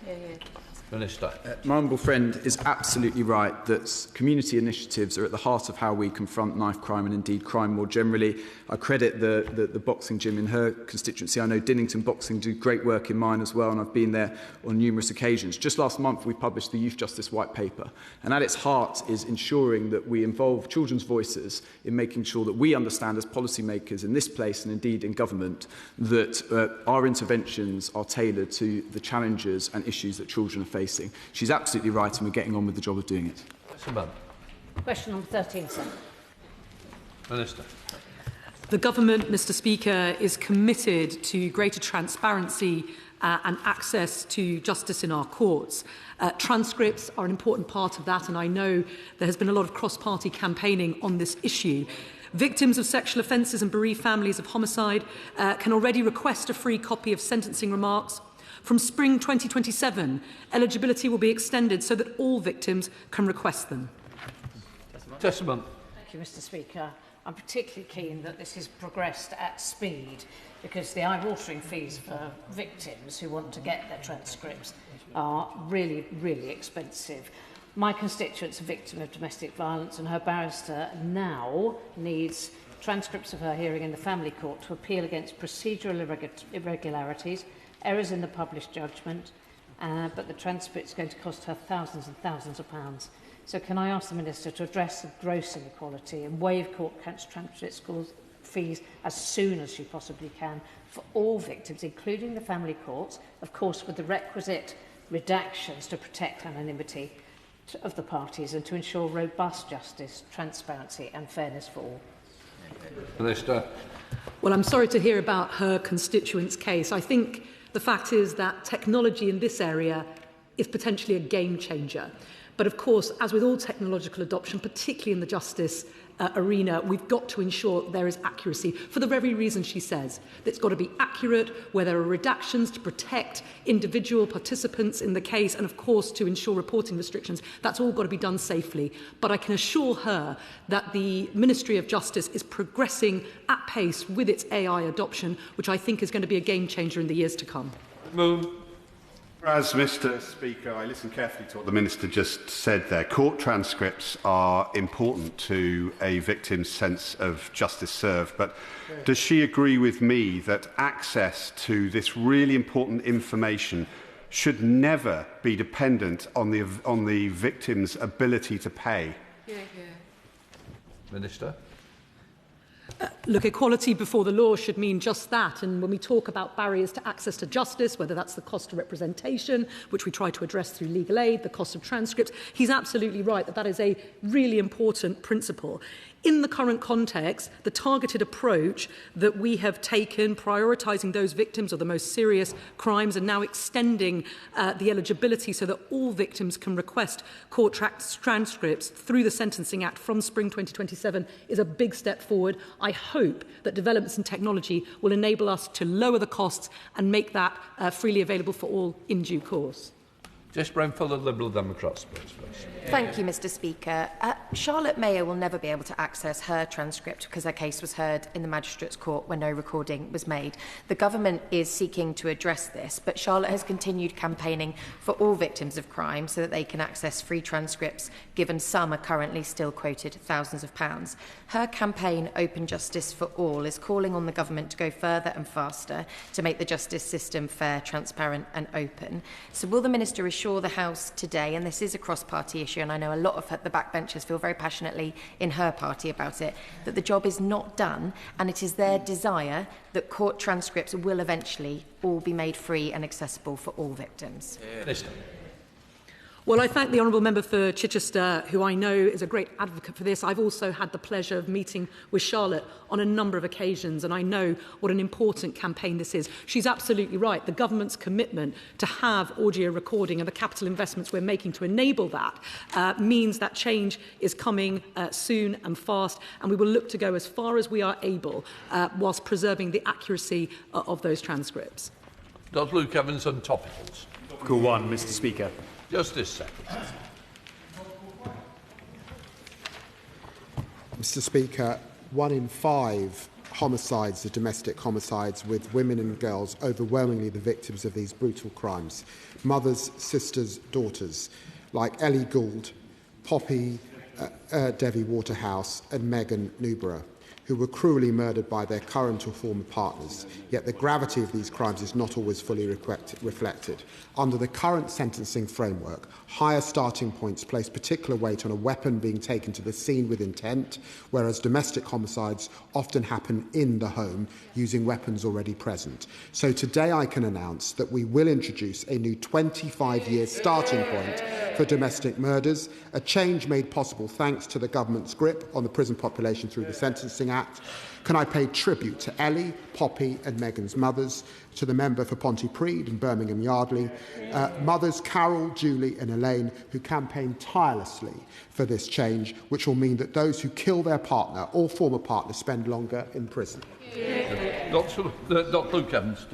Minister. My humble friend is absolutely right that community initiatives are at the heart of how we confront knife crime and indeed crime more generally. I credit the boxing gym in her constituency. I know Dinnington Boxing do great work in mine as well, and I've been there on numerous occasions. Just last month we published the Youth Justice White Paper, and at its heart is ensuring that we involve children's voices in making sure that we understand as policymakers in this place and indeed in government that our interventions are tailored to the challenges and issues that children are facing. She's absolutely right, and we're getting on with the job of doing it. Question number 13, sir. Minister. The government, Mr Speaker, is committed to greater transparency and access to justice in our courts. Transcripts are an important part of that, and I know there has been a lot of cross-party campaigning on this issue. Victims of sexual offences and bereaved families of homicide can already request a free copy of sentencing remarks. From spring 2027, eligibility will be extended so that all victims can request them. Testament. Thank you, Mr Speaker. I'm particularly keen that this is progressed at speed, because the eye-watering fees for victims who want to get their transcripts are really, really expensive. My constituent's a victim of domestic violence, and her barrister now needs transcripts of her hearing in the family court to appeal against procedural irregularities, errors in the published judgment, but the transcript is going to cost her thousands and thousands of pounds. So can I ask the Minister to address the gross inequality and waive court transcript fees as soon as she possibly can for all victims, including the family courts, of course with the requisite redactions to protect anonymity of the parties and to ensure robust justice, transparency and fairness for all? Minister. Well, I'm sorry to hear about her constituent's case. I think the fact is that technology in this area is potentially a game changer. But of course, as with all technological adoption, particularly in the justice arena, we've got to ensure there is accuracy for the very reason she says. That it's got to be accurate, where there are redactions to protect individual participants in the case, and of course to ensure reporting restrictions. That's all got to be done safely. But I can assure her that the Ministry of Justice is progressing at pace with its AI adoption, which I think is going to be a game changer in the years to come. As Mr. Speaker, I listened carefully to what the Minister just said there. Court transcripts are important to a victim's sense of justice served, but does she agree with me that access to this really important information should never be dependent on the victim's ability to pay? Minister. Look, equality before the law should mean just that. And when we talk about barriers to access to justice, whether that's the cost of representation, which we try to address through legal aid, the cost of transcripts, he's absolutely right that that is a really important principle. In the current context, the targeted approach that we have taken, prioritising those victims of the most serious crimes and now extending the eligibility so that all victims can request court transcripts through the Sentencing Act from spring 2027 is a big step forward. I hope that developments in technology will enable us to lower the costs and make that freely available for all in due course. Jess Brown for the Liberal Democrats, please. Thank you, Mr. Speaker. Charlotte Mayer will never be able to access her transcript because her case was heard in the Magistrates' Court when no recording was made. The government is seeking to address this, but Charlotte has continued campaigning for all victims of crime so that they can access free transcripts, given some are currently still quoted thousands of pounds. Her campaign, Open Justice for All, is calling on the government to go further and faster to make the justice system fair, transparent and open. So will the Minister assure the House today, and this is a cross-party issue, and I know a lot of the backbenchers feel very passionately in her party about it, that the job is not done and it is their desire that court transcripts will eventually all be made free and accessible for all victims? Well, I thank the Honourable Member for Chichester, who I know is a great advocate for this. I've also had the pleasure of meeting with Charlotte on a number of occasions, and I know what an important campaign this is. She's absolutely right. The government's commitment to have audio recording and the capital investments we're making to enable that means that change is coming soon and fast, and we will look to go as far as we are able whilst preserving the accuracy of those transcripts. Dr. Luke Evans on topicals. Topical one, Mr. Speaker. Justice Secretary. Mr. Speaker, 1 in 5 homicides are domestic homicides, with women and girls overwhelmingly the victims of these brutal crimes. Mothers, sisters, daughters, like Ellie Gould, Poppy Devi Waterhouse and Megan Newborough, who were cruelly murdered by their current or former partners. Yet the gravity of these crimes is not always fully reflected. Under the current sentencing framework, higher starting points place particular weight on a weapon being taken to the scene with intent, whereas domestic homicides often happen in the home using weapons already present. So today I can announce that we will introduce a new 25-year starting point for domestic murders, a change made possible thanks to the government's grip on the prison population through the Sentencing Act. Can I pay tribute to Ellie, Poppy and Megan's mothers, to the member for Pontypridd and Birmingham Yardley, mothers Carol, Julie and Elaine, who campaigned tirelessly for this change, which will mean that those who kill their partner or former partner spend longer in prison. Dr. Luke Evans.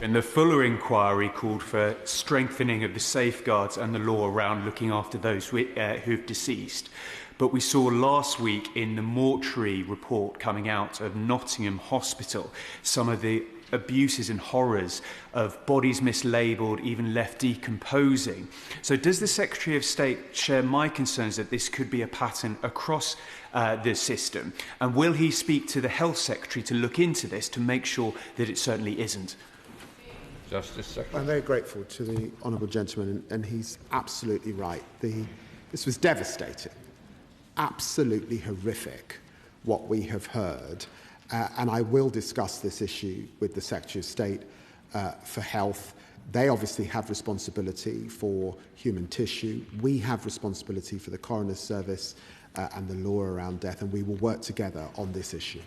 And the Fuller inquiry called for strengthening of the safeguards and the law around looking after those who've deceased. But we saw last week in the mortuary report coming out of Nottingham Hospital some of the abuses and horrors of bodies mislabelled, even left decomposing. So does the Secretary of State share my concerns that this could be a pattern across the system? And will he speak to the Health Secretary to look into this to make sure that it certainly isn't? Justice Secretary. I'm very grateful to the honourable gentleman, and he's absolutely right. This was devastating, absolutely horrific, what we have heard. And I will discuss this issue with the Secretary of State for Health. They obviously have responsibility for human tissue. We have responsibility for the coroner's service and the law around death, and we will work together on this issue.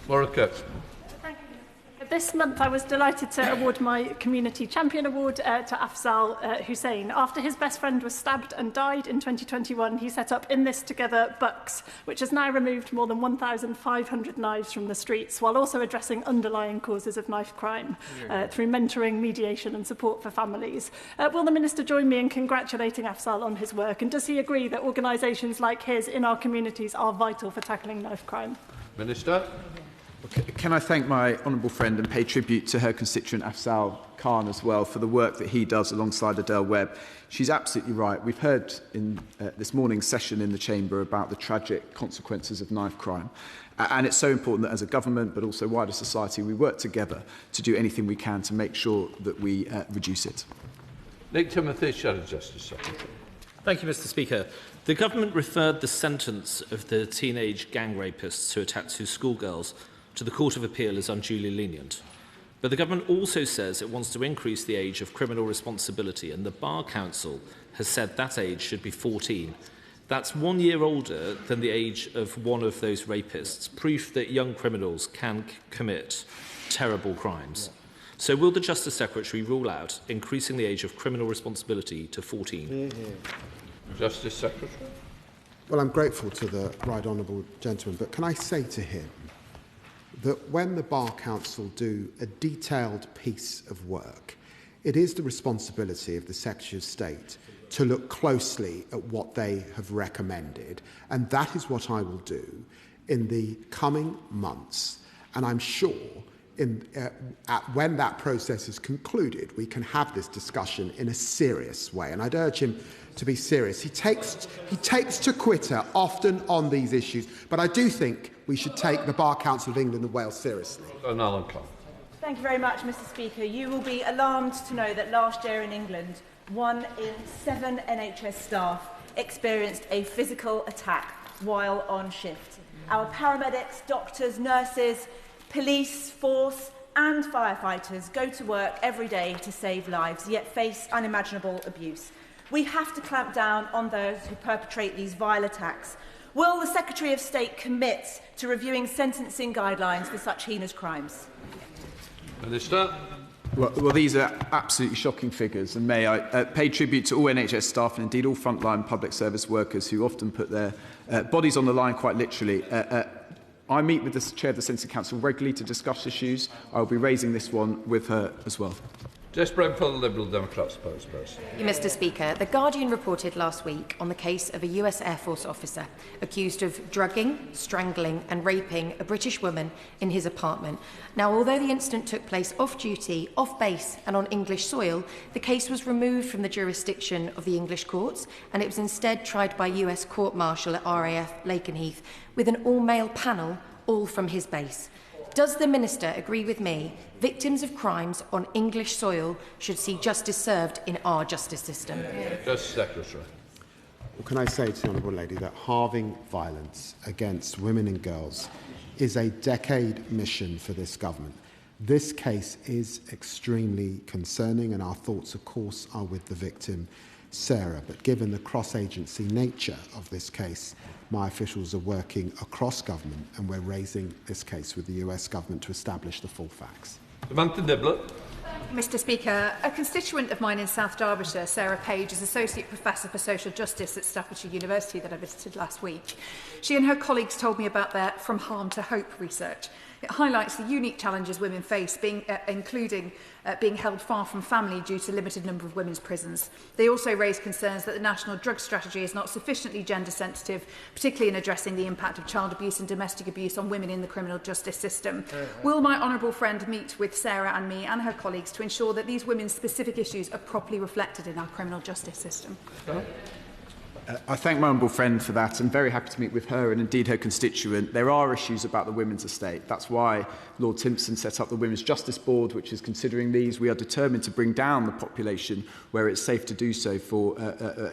Laura Coates. This month I was delighted to award my Community Champion Award to Afzal Hussain. After his best friend was stabbed and died in 2021, he set up In This Together Bucks, which has now removed more than 1,500 knives from the streets, while also addressing underlying causes of knife crime through mentoring, mediation and support for families. Will the Minister join me in congratulating Afzal on his work, and does he agree that organisations like his in our communities are vital for tackling knife crime? Minister. Can I thank my honourable friend and pay tribute to her constituent Afzal Khan as well for the work that he does alongside Adele Webb. She's absolutely right. We've heard in this morning's session in the Chamber about the tragic consequences of knife crime. And it's so important that as a government, but also wider society, we work together to do anything we can to make sure that we reduce it. Nick Timothy, Shadow Justice Secretary. Thank you, Mr. Speaker. The government referred the sentence of the teenage gang rapists who attacked two schoolgirls to the Court of Appeal as unduly lenient. But the government also says it wants to increase the age of criminal responsibility, and the Bar Council has said that age should be 14. That's 1 year older than the age of one of those rapists, proof that young criminals can commit terrible crimes. So will the Justice Secretary rule out increasing the age of criminal responsibility to 14? Justice Secretary. Well, I'm grateful to the right honourable gentleman, but can I say to him that when the Bar Council do a detailed piece of work, it is the responsibility of the Secretary of State to look closely at what they have recommended, and that is what I will do in the coming months. And I'm sure when that process is concluded, we can have this discussion in a serious way. And I'd urge him to be serious. He takes to Twitter often on these issues, but I do think we should take the Bar Council of England and Wales seriously. Thank you very much, Mr. Speaker. You will be alarmed to know that last year in England, 1 in 7 NHS staff experienced a physical attack while on shift. Our paramedics, doctors, nurses, police force and firefighters go to work every day to save lives, yet face unimaginable abuse. We have to clamp down on those who perpetrate these vile attacks. Will the Secretary of State commit to reviewing sentencing guidelines for such heinous crimes? Minister. Well, these are absolutely shocking figures, and may I pay tribute to all NHS staff and indeed all frontline public service workers who often put their bodies on the line quite literally. I meet with the Chair of the Sentencing Council regularly to discuss issues. I will be raising this one with her as well. Jess Brown for the Liberal Democrats, spokesperson. Thank you, Mr. Speaker. The Guardian reported last week on the case of a US Air Force officer accused of drugging, strangling and raping a British woman in his apartment. Now, although the incident took place off-duty, off-base and on English soil, the case was removed from the jurisdiction of the English courts, and it was instead tried by US court-martial at RAF Lakenheath with an all-male panel, all from his base. Does the Minister agree with me victims of crimes on English soil should see justice served in our justice system? Justice Secretary. Well, can I say to the Honourable Lady that halving violence against women and girls is a decade mission for this government. This case is extremely concerning, and our thoughts, of course, are with the victim, Sarah. But given the cross-agency nature of this case, my officials are working across government, and we're raising this case with the US government to establish the full facts. Samantha Nibbler. Mr. Speaker, a constituent of mine in South Derbyshire, Sarah Page, is Associate Professor for Social Justice at Staffordshire University that I visited last week. She and her colleagues told me about their From Harm to Hope research. It highlights the unique challenges women face, including being held far from family due to limited number of women's prisons. They also raise concerns that the national drug strategy is not sufficiently gender sensitive, particularly in addressing the impact of child abuse and domestic abuse on women in the criminal justice system. Will my honourable friend meet with Sarah and me and her colleagues to ensure that these women's specific issues are properly reflected in our criminal justice system? I thank my honourable friend for that. I'm very happy to meet with her and indeed her constituent. There are issues about the women's estate. That's why Lord Timpson set up the Women's Justice Board, which is considering these. We are determined to bring down the population where it's safe to do so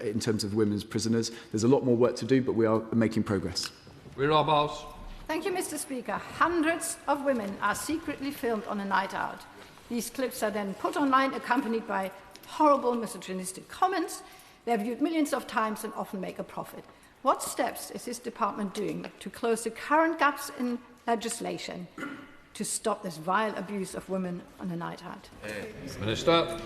in terms of women's prisoners. There's a lot more work to do, but we are making progress. Thank you, Mr. Speaker. Hundreds of women are secretly filmed on a night out. These clips are then put online, accompanied by horrible misogynistic comments. They are viewed millions of times and often make a profit. What steps is this department doing to close the current gaps in legislation to stop this vile abuse of women on a night out? Minister.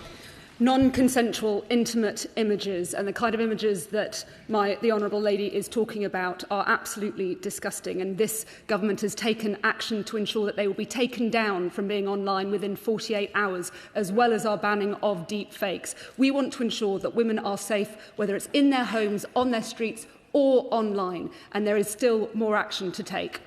Non-consensual, intimate images and the kind of images that the Honourable Lady is talking about are absolutely disgusting, and this government has taken action to ensure that they will be taken down from being online within 48 hours, as well as our banning of deep fakes. We want to ensure that women are safe, whether it's in their homes, on their streets or online, and there is still more action to take.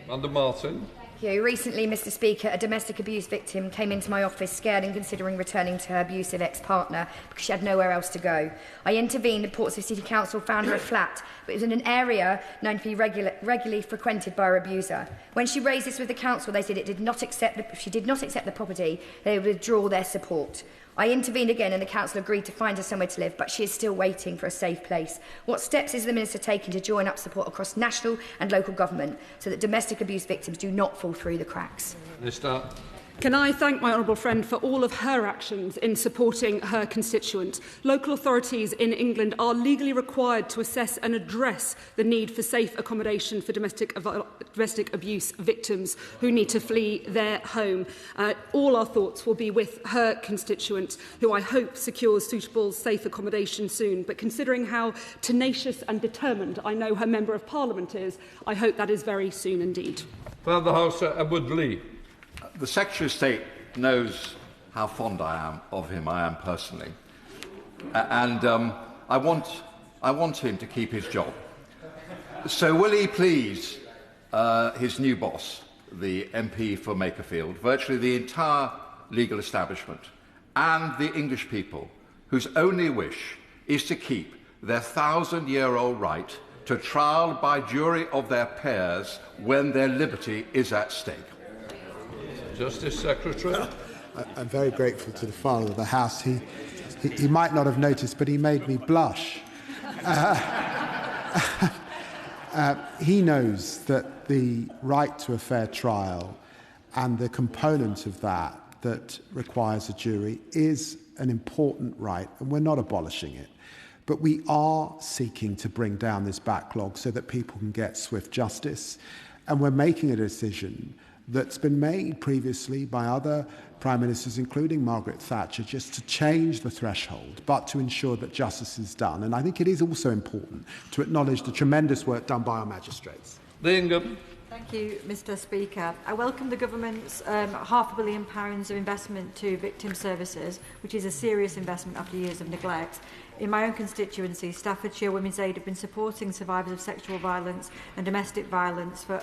Under Martin. Recently, Mr. Speaker, a domestic abuse victim came into my office scared and considering returning to her abusive ex-partner because she had nowhere else to go. I intervened and Portsmouth City Council found her a flat, but it was in an area known to be regularly frequented by her abuser. When she raised this with the council, they said if she did not accept the property, they would withdraw their support. I intervened again and the council agreed to find her somewhere to live, but she is still waiting for a safe place. What steps is the Minister taking to join up support across national and local government so that domestic abuse victims do not fall through the cracks? Minister. Can I thank my honourable friend for all of her actions in supporting her constituent? Local authorities in England are legally required to assess and address the need for safe accommodation for domestic abuse victims who need to flee their home. All our thoughts will be with her constituent, who I hope secures suitable safe accommodation soon. But considering how tenacious and determined I know her Member of Parliament is, I hope that is very soon indeed. Further House, Edward Lee. The Secretary of State knows how fond I am of him. I am personally, and I want him to keep his job. So will he please his new boss, the MP for Makerfield, virtually the entire legal establishment, and the English people, whose only wish is to keep their 1,000-year-old right to trial by jury of their peers when their liberty is at stake? Justice Secretary. I'm very grateful to the Father of the House. He might not have noticed, but he made me blush. He knows that the right to a fair trial and the component of that requires a jury is an important right, and we're not abolishing it. But we are seeking to bring down this backlog so that people can get swift justice, and we're making a decision that's been made previously by other Prime Ministers, including Margaret Thatcher, just to change the threshold, but to ensure that justice is done. And I think it is also important to acknowledge the tremendous work done by our magistrates. Bingham. Thank you, Mr. Speaker. I welcome the government's £500 million of investment to victim services, which is a serious investment after years of neglect. In my own constituency, Staffordshire Women's Aid have been supporting survivors of sexual violence and domestic violence for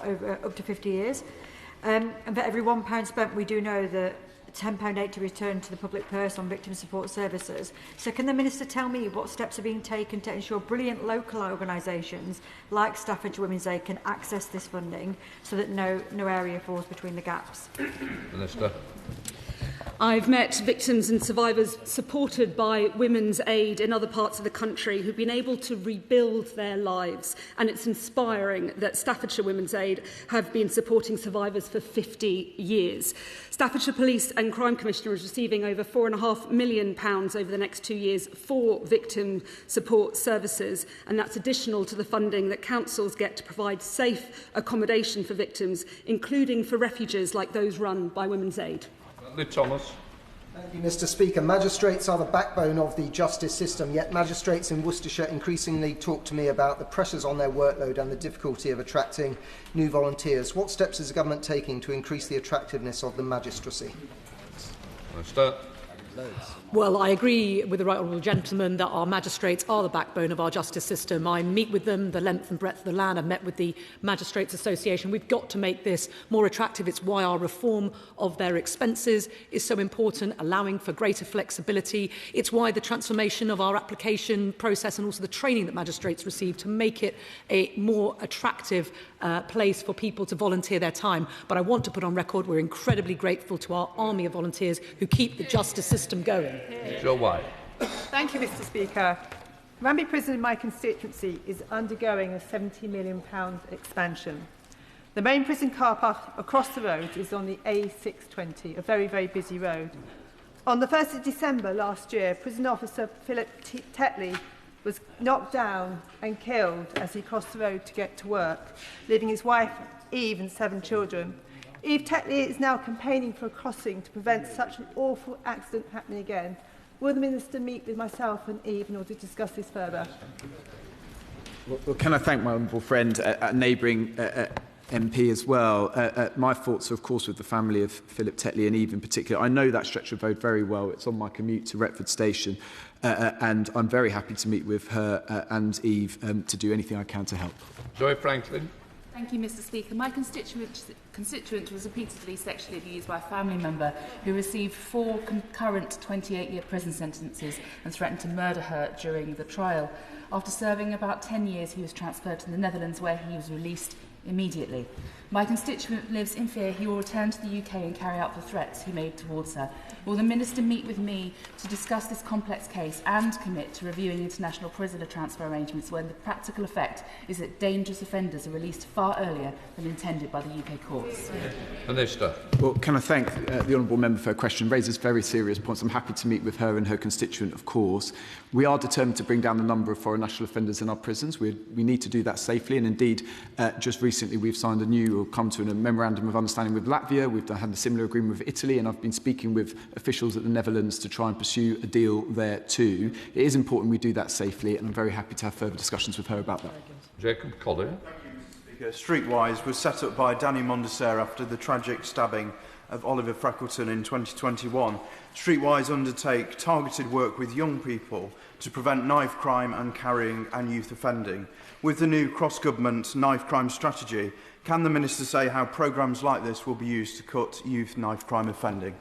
up to 50 years. And for every £1 spent, we do know that £10.80 return to the public purse on victim support services. So can the Minister tell me what steps are being taken to ensure brilliant local organisations like Staffordshire Women's Aid can access this funding so that no area falls between the gaps? Minister. I've met victims and survivors supported by Women's Aid in other parts of the country who've been able to rebuild their lives, and it's inspiring that Staffordshire Women's Aid have been supporting survivors for 50 years. Staffordshire Police and Crime Commissioner is receiving over £4.5 million over the next 2 years for victim support services, and that's additional to the funding that councils get to provide safe accommodation for victims, including for refuges like those run by Women's Aid. Thomas. Thank you, Mr. Speaker. Magistrates are the backbone of the justice system, yet magistrates in Worcestershire increasingly talk to me about the pressures on their workload and the difficulty of attracting new volunteers. What steps is the government taking to increase the attractiveness of the magistracy? Well, I agree with the right honourable gentleman that our magistrates are the backbone of our justice system. I meet with them the length and breadth of the land. I've met with the Magistrates Association. We've got to make this more attractive. It's why our reform of their expenses is so important, allowing for greater flexibility. It's why the transformation of our application process and also the training that magistrates receive to make it a more attractive place for people to volunteer their time. But I want to put on record we're incredibly grateful to our army of volunteers who keep the justice system going. Joe White. Thank you, Mr. Speaker. Rugby Prison in my constituency is undergoing a £70 million expansion. The main prison car park across the road is on the A620, a very, very busy road. On the 1st of December last year, prison officer Philip Tetley was knocked down and killed as he crossed the road to get to work, leaving his wife, Eve, and 7 children. Eve Tetley is now campaigning for a crossing to prevent such an awful accident happening again. Will the Minister meet with myself and Eve in order to discuss this further? Well, can I thank my honourable friend, a neighbouring MP as well. My thoughts are, of course, with the family of Philip Tetley and Eve in particular. I know that stretch of road very well. It's on my commute to Retford Station, and I'm very happy to meet with her and Eve to do anything I can to help. Joy Franklin. Thank you, Mr. Speaker. My constituent was repeatedly sexually abused by a family member who received 4 concurrent 28-year prison sentences and threatened to murder her during the trial. After serving about 10 years, he was transferred to the Netherlands, where he was released immediately. My constituent lives in fear he will return to the UK and carry out the threats he made towards her. Will the Minister meet with me to discuss this complex case and commit to reviewing international prisoner transfer arrangements when the practical effect is that dangerous offenders are released far earlier than intended by the UK courts? Minister. Well, can I thank the honourable member for her question? Raises very serious points. I'm happy to meet with her and her constituent, of course. We are determined to bring down the number of foreign national offenders in our prisons. We need to do that safely, and indeed, just recently we've signed come to a memorandum of understanding with Latvia. We've had a similar agreement with Italy, and I've been speaking with officials at the Netherlands to try and pursue a deal there too. It is important we do that safely, and I'm very happy to have further discussions with her about that. Jacob Collier. Streetwise was set up by Danny Mondesser after the tragic stabbing of Oliver Freckleton in 2021. Streetwise undertake targeted work with young people to prevent knife crime and carrying and youth offending. With the new cross-government knife crime strategy, can the Minister say how programmes like this will be used to cut youth knife crime offending?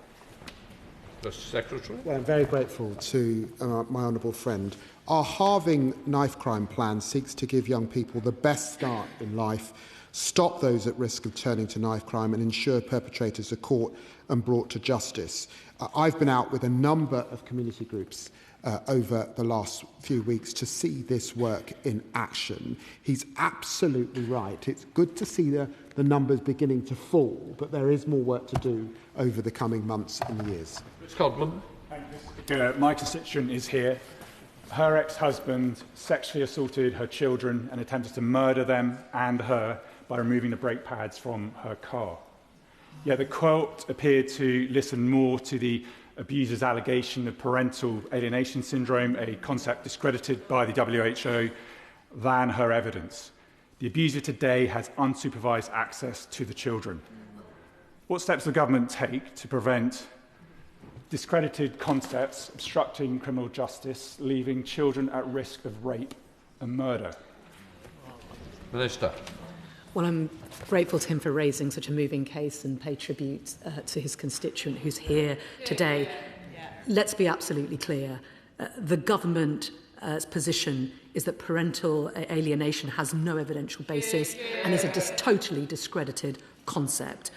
The Secretary. Well, I'm very grateful to my honourable friend. Our Halving Knife Crime Plan seeks to give young people the best start in life, stop those at risk of turning to knife crime, and ensure perpetrators are caught and brought to justice. I've been out with a number of community groups over the last few weeks to see this work in action. He's absolutely right. It's good to see the numbers beginning to fall, but there is more work to do over the coming months and years. Scotland. My constituent is here. Her ex-husband sexually assaulted her children and attempted to murder them and her by removing the brake pads from her car. Yet the court appeared to listen more to the abuser's allegation of parental alienation syndrome, a concept discredited by the WHO, than her evidence. The abuser today has unsupervised access to the children. What steps will the government take to prevent discredited concepts obstructing criminal justice, leaving children at risk of rape and murder? Minister. Well, I'm grateful to him for raising such a moving case and pay tribute to his constituent who's here today. Let's be absolutely clear. The government's position is that parental alienation has no evidential basis and is a totally discredited concept.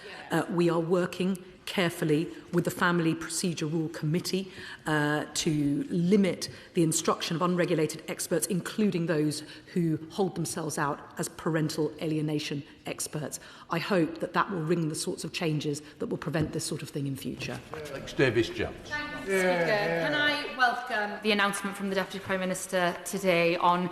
We are working carefully with the Family Procedure Rule Committee to limit the instruction of unregulated experts, including those who hold themselves out as parental alienation experts. I hope that will bring the sorts of changes that will prevent this sort of thing in future. Alex Davis-Jones. Speaker, can I welcome the announcement from the Deputy Prime Minister today on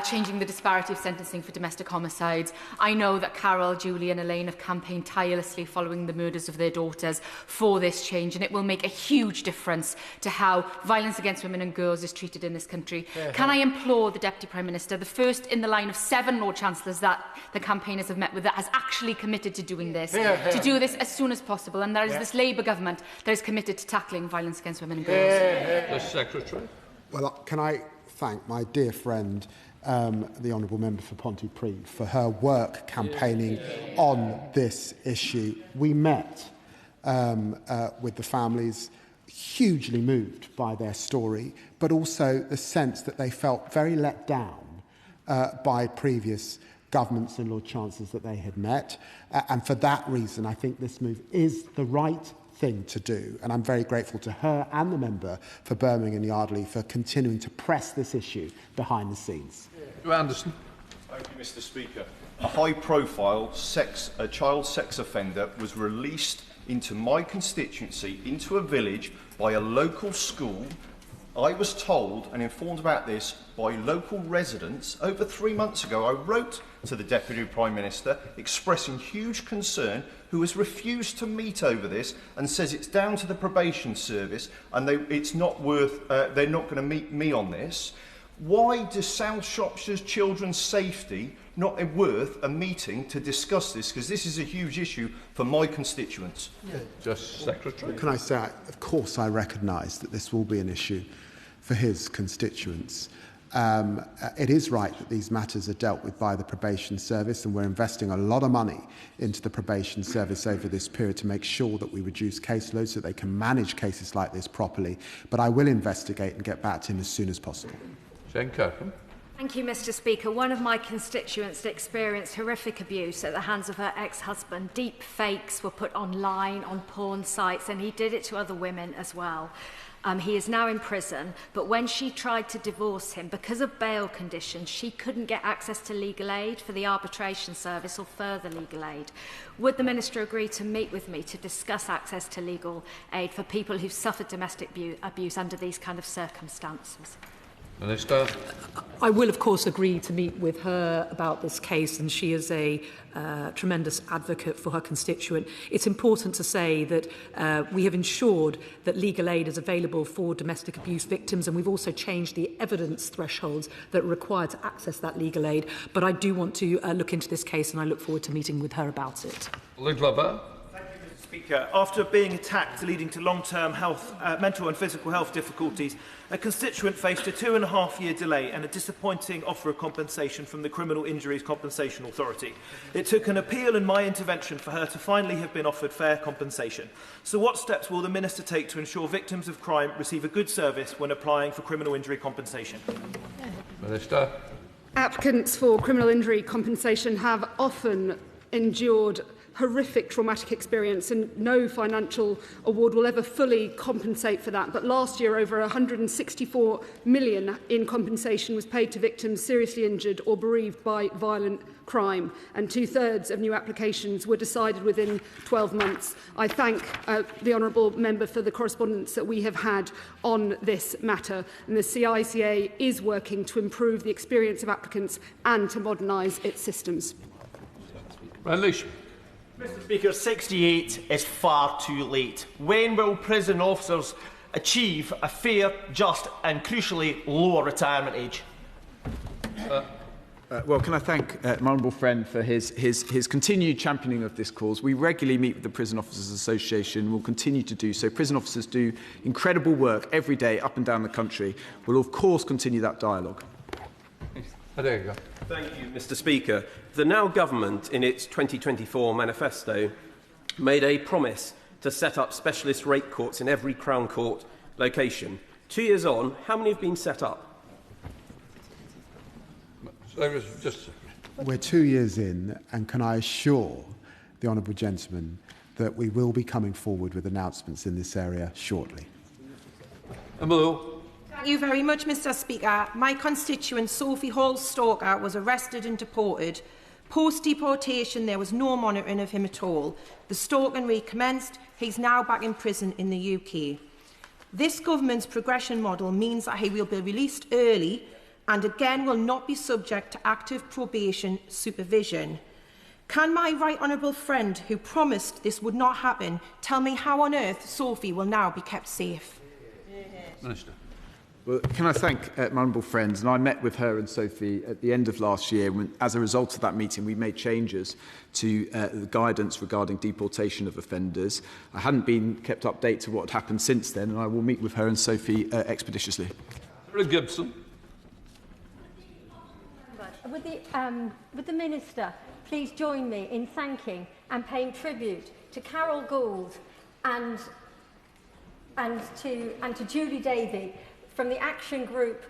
changing the disparity of sentencing for domestic homicides? I know that Carol, Julie and Elaine have campaigned tirelessly following the murders of their daughters for this change, and it will make a huge difference to how violence against women and girls is treated in this country. Can I implore the Deputy Prime Minister, the first in the line of 7 Lord Chancellors that the campaigners have met with, that has actually committed to doing this, to do this as soon as possible, and there is this Labour government that is committed to tackling violence against women and girls. The Secretary. Well, can I thank my dear friend, the Honourable Member for Pontypridd, for her work campaigning on this issue. We met with the families, hugely moved by their story, but also the sense that they felt very let down by previous governments and Lord Chancellors that they had met. And for that reason, I think this move is the right thing to do. And I'm very grateful to her and the member for Birmingham and Yardley for continuing to press this issue behind the scenes. Anderson. Thank you, Mr. Speaker. A high-profile child sex offender was released into my constituency, into a village, by a local school. I was told and informed about this by local residents over 3 months ago. I wrote to the Deputy Prime Minister expressing huge concern, who has refused to meet over this and says it's down to the probation service and it's not worth, they're not going to meet me on this. Why does South Shropshire's children's safety not worth a meeting to discuss this? Because this is a huge issue for my constituents. Just Secretary. Can I say, of course I recognise that this will be an issue for his constituents. It is right that these matters are dealt with by the probation service, and we're investing a lot of money into the probation service over this period to make sure that we reduce caseloads so they can manage cases like this properly. But I will investigate and get back to him as soon as possible. Jane Kirkham. Thank you, Mr. Speaker. One of my constituents experienced horrific abuse at the hands of her ex-husband. Deep fakes were put online on porn sites, and he did it to other women as well. He is now in prison, but when she tried to divorce him, because of bail conditions, she couldn't get access to legal aid for the arbitration service or further legal aid. Would the Minister agree to meet with me to discuss access to legal aid for people who've suffered domestic abuse under these kind of circumstances? Minister. I will, of course, agree to meet with her about this case, and she is a tremendous advocate for her constituent. It's important to say that we have ensured that legal aid is available for domestic abuse victims, and we've also changed the evidence thresholds that are required to access that legal aid. But I do want to look into this case, and I look forward to meeting with her about it. Luke Glover. Speaker, after being attacked leading to long-term mental and physical health difficulties, a constituent faced a 2.5-year delay and a disappointing offer of compensation from the Criminal Injuries Compensation Authority. It took an appeal and my intervention for her to finally have been offered fair compensation. So what steps will the Minister take to ensure victims of crime receive a good service when applying for criminal injury compensation? Minister. Applicants for criminal injury compensation have often endured horrific traumatic experience, and no financial award will ever fully compensate for that. But last year, over 164 million in compensation was paid to victims seriously injured or bereaved by violent crime, and 2/3 of new applications were decided within 12 months. I thank the honourable member for the correspondence that we have had on this matter, and the CICA is working to improve the experience of applicants and to modernise its systems. Relish. Mr. Speaker, 68 is far too late. When will prison officers achieve a fair, just and crucially lower retirement age? Well, can I thank my honourable friend for his continued championing of this cause. We regularly meet with the Prison Officers Association. We'll continue to do so. Prison officers do incredible work every day up and down the country. We'll, of course, continue that dialogue. There you go. Thank you, Mr. Speaker. The Now Government, in its 2024 manifesto, made a promise to set up specialist rape courts in every Crown Court location. 2 years on, how many have been set up? We're 2 years in, and can I assure the honourable gentleman that we will be coming forward with announcements in this area shortly. Thank you very much, Mr. Speaker. My constituent, Sophie Hall-Stalker, was arrested and deported. Post-deportation, there was no monitoring of him at all. The stalking recommenced. He's now back in prison in the UK. This government's progression model means that he will be released early and again will not be subject to active probation supervision. Can my right honourable friend who promised this would not happen tell me how on earth Sophie will now be kept safe? Minister. Well, can I thank my honourable friends? And I met with her and Sophie at the end of last year. When, as a result of that meeting, we made changes to the guidance regarding deportation of offenders. I hadn't been kept updated to what had happened since then, and I will meet with her and Sophie expeditiously. Sarah Gibson. Would the Minister please join me in thanking and paying tribute to Carol Gould and to Julie Davey from the action group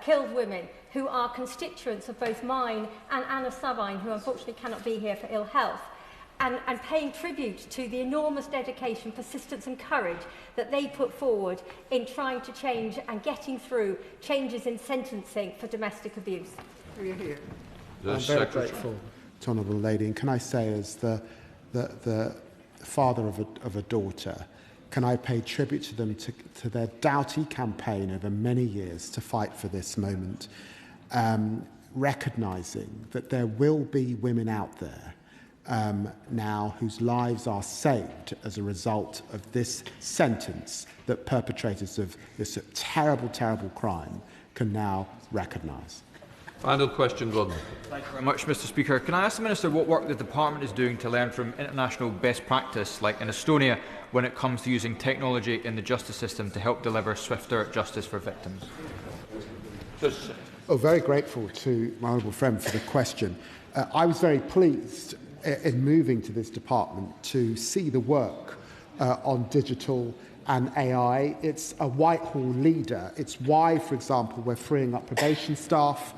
Killed Women, who are constituents of both mine and Anna Sabine, who unfortunately cannot be here for ill health, and paying tribute to the enormous dedication, persistence and courage that they put forward in trying to change and getting through changes in sentencing for domestic abuse. I'm very grateful to Honourable Lady, and can I say, as the father of a daughter, can I pay tribute to them to their doughty campaign over many years to fight for this moment, recognising that there will be women out there now whose lives are saved as a result of this sentence that perpetrators of this terrible, terrible crime can now recognise. Final question, Gordon. Thank you very much, Mr. Speaker. Can I ask the Minister what work the Department is doing to learn from international best practice, like in Estonia, when it comes to using technology in the justice system to help deliver swifter justice for victims? Very grateful to my honourable friend for the question. I was very pleased in moving to this department to see the work on digital and AI. It's a Whitehall leader. It's why, for example, we're freeing up probation staff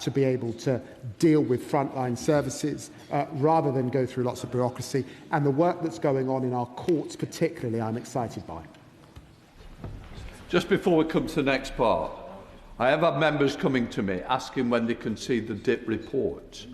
to be able to deal with frontline services rather than go through lots of bureaucracy. And the work that's going on in our courts particularly, I'm excited by. Just before we come to the next part, I have had members coming to me asking when they can see the DIP report.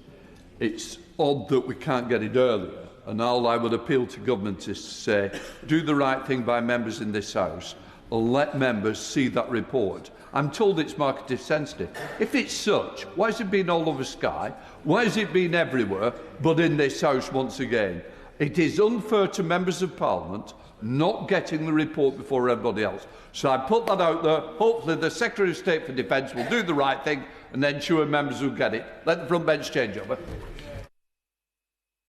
It's odd that we can't get it earlier, and all I would appeal to government is to say, do the right thing by members in this House and let members see that report. I'm told it's market sensitive. If it's such, why has it been all over Sky? Why has it been everywhere, but in this House once again? It is unfair to members of Parliament not getting the report before everybody else. So I put that out there. Hopefully the Secretary of State for Defence will do the right thing and ensure members will get it. Let the front bench change over.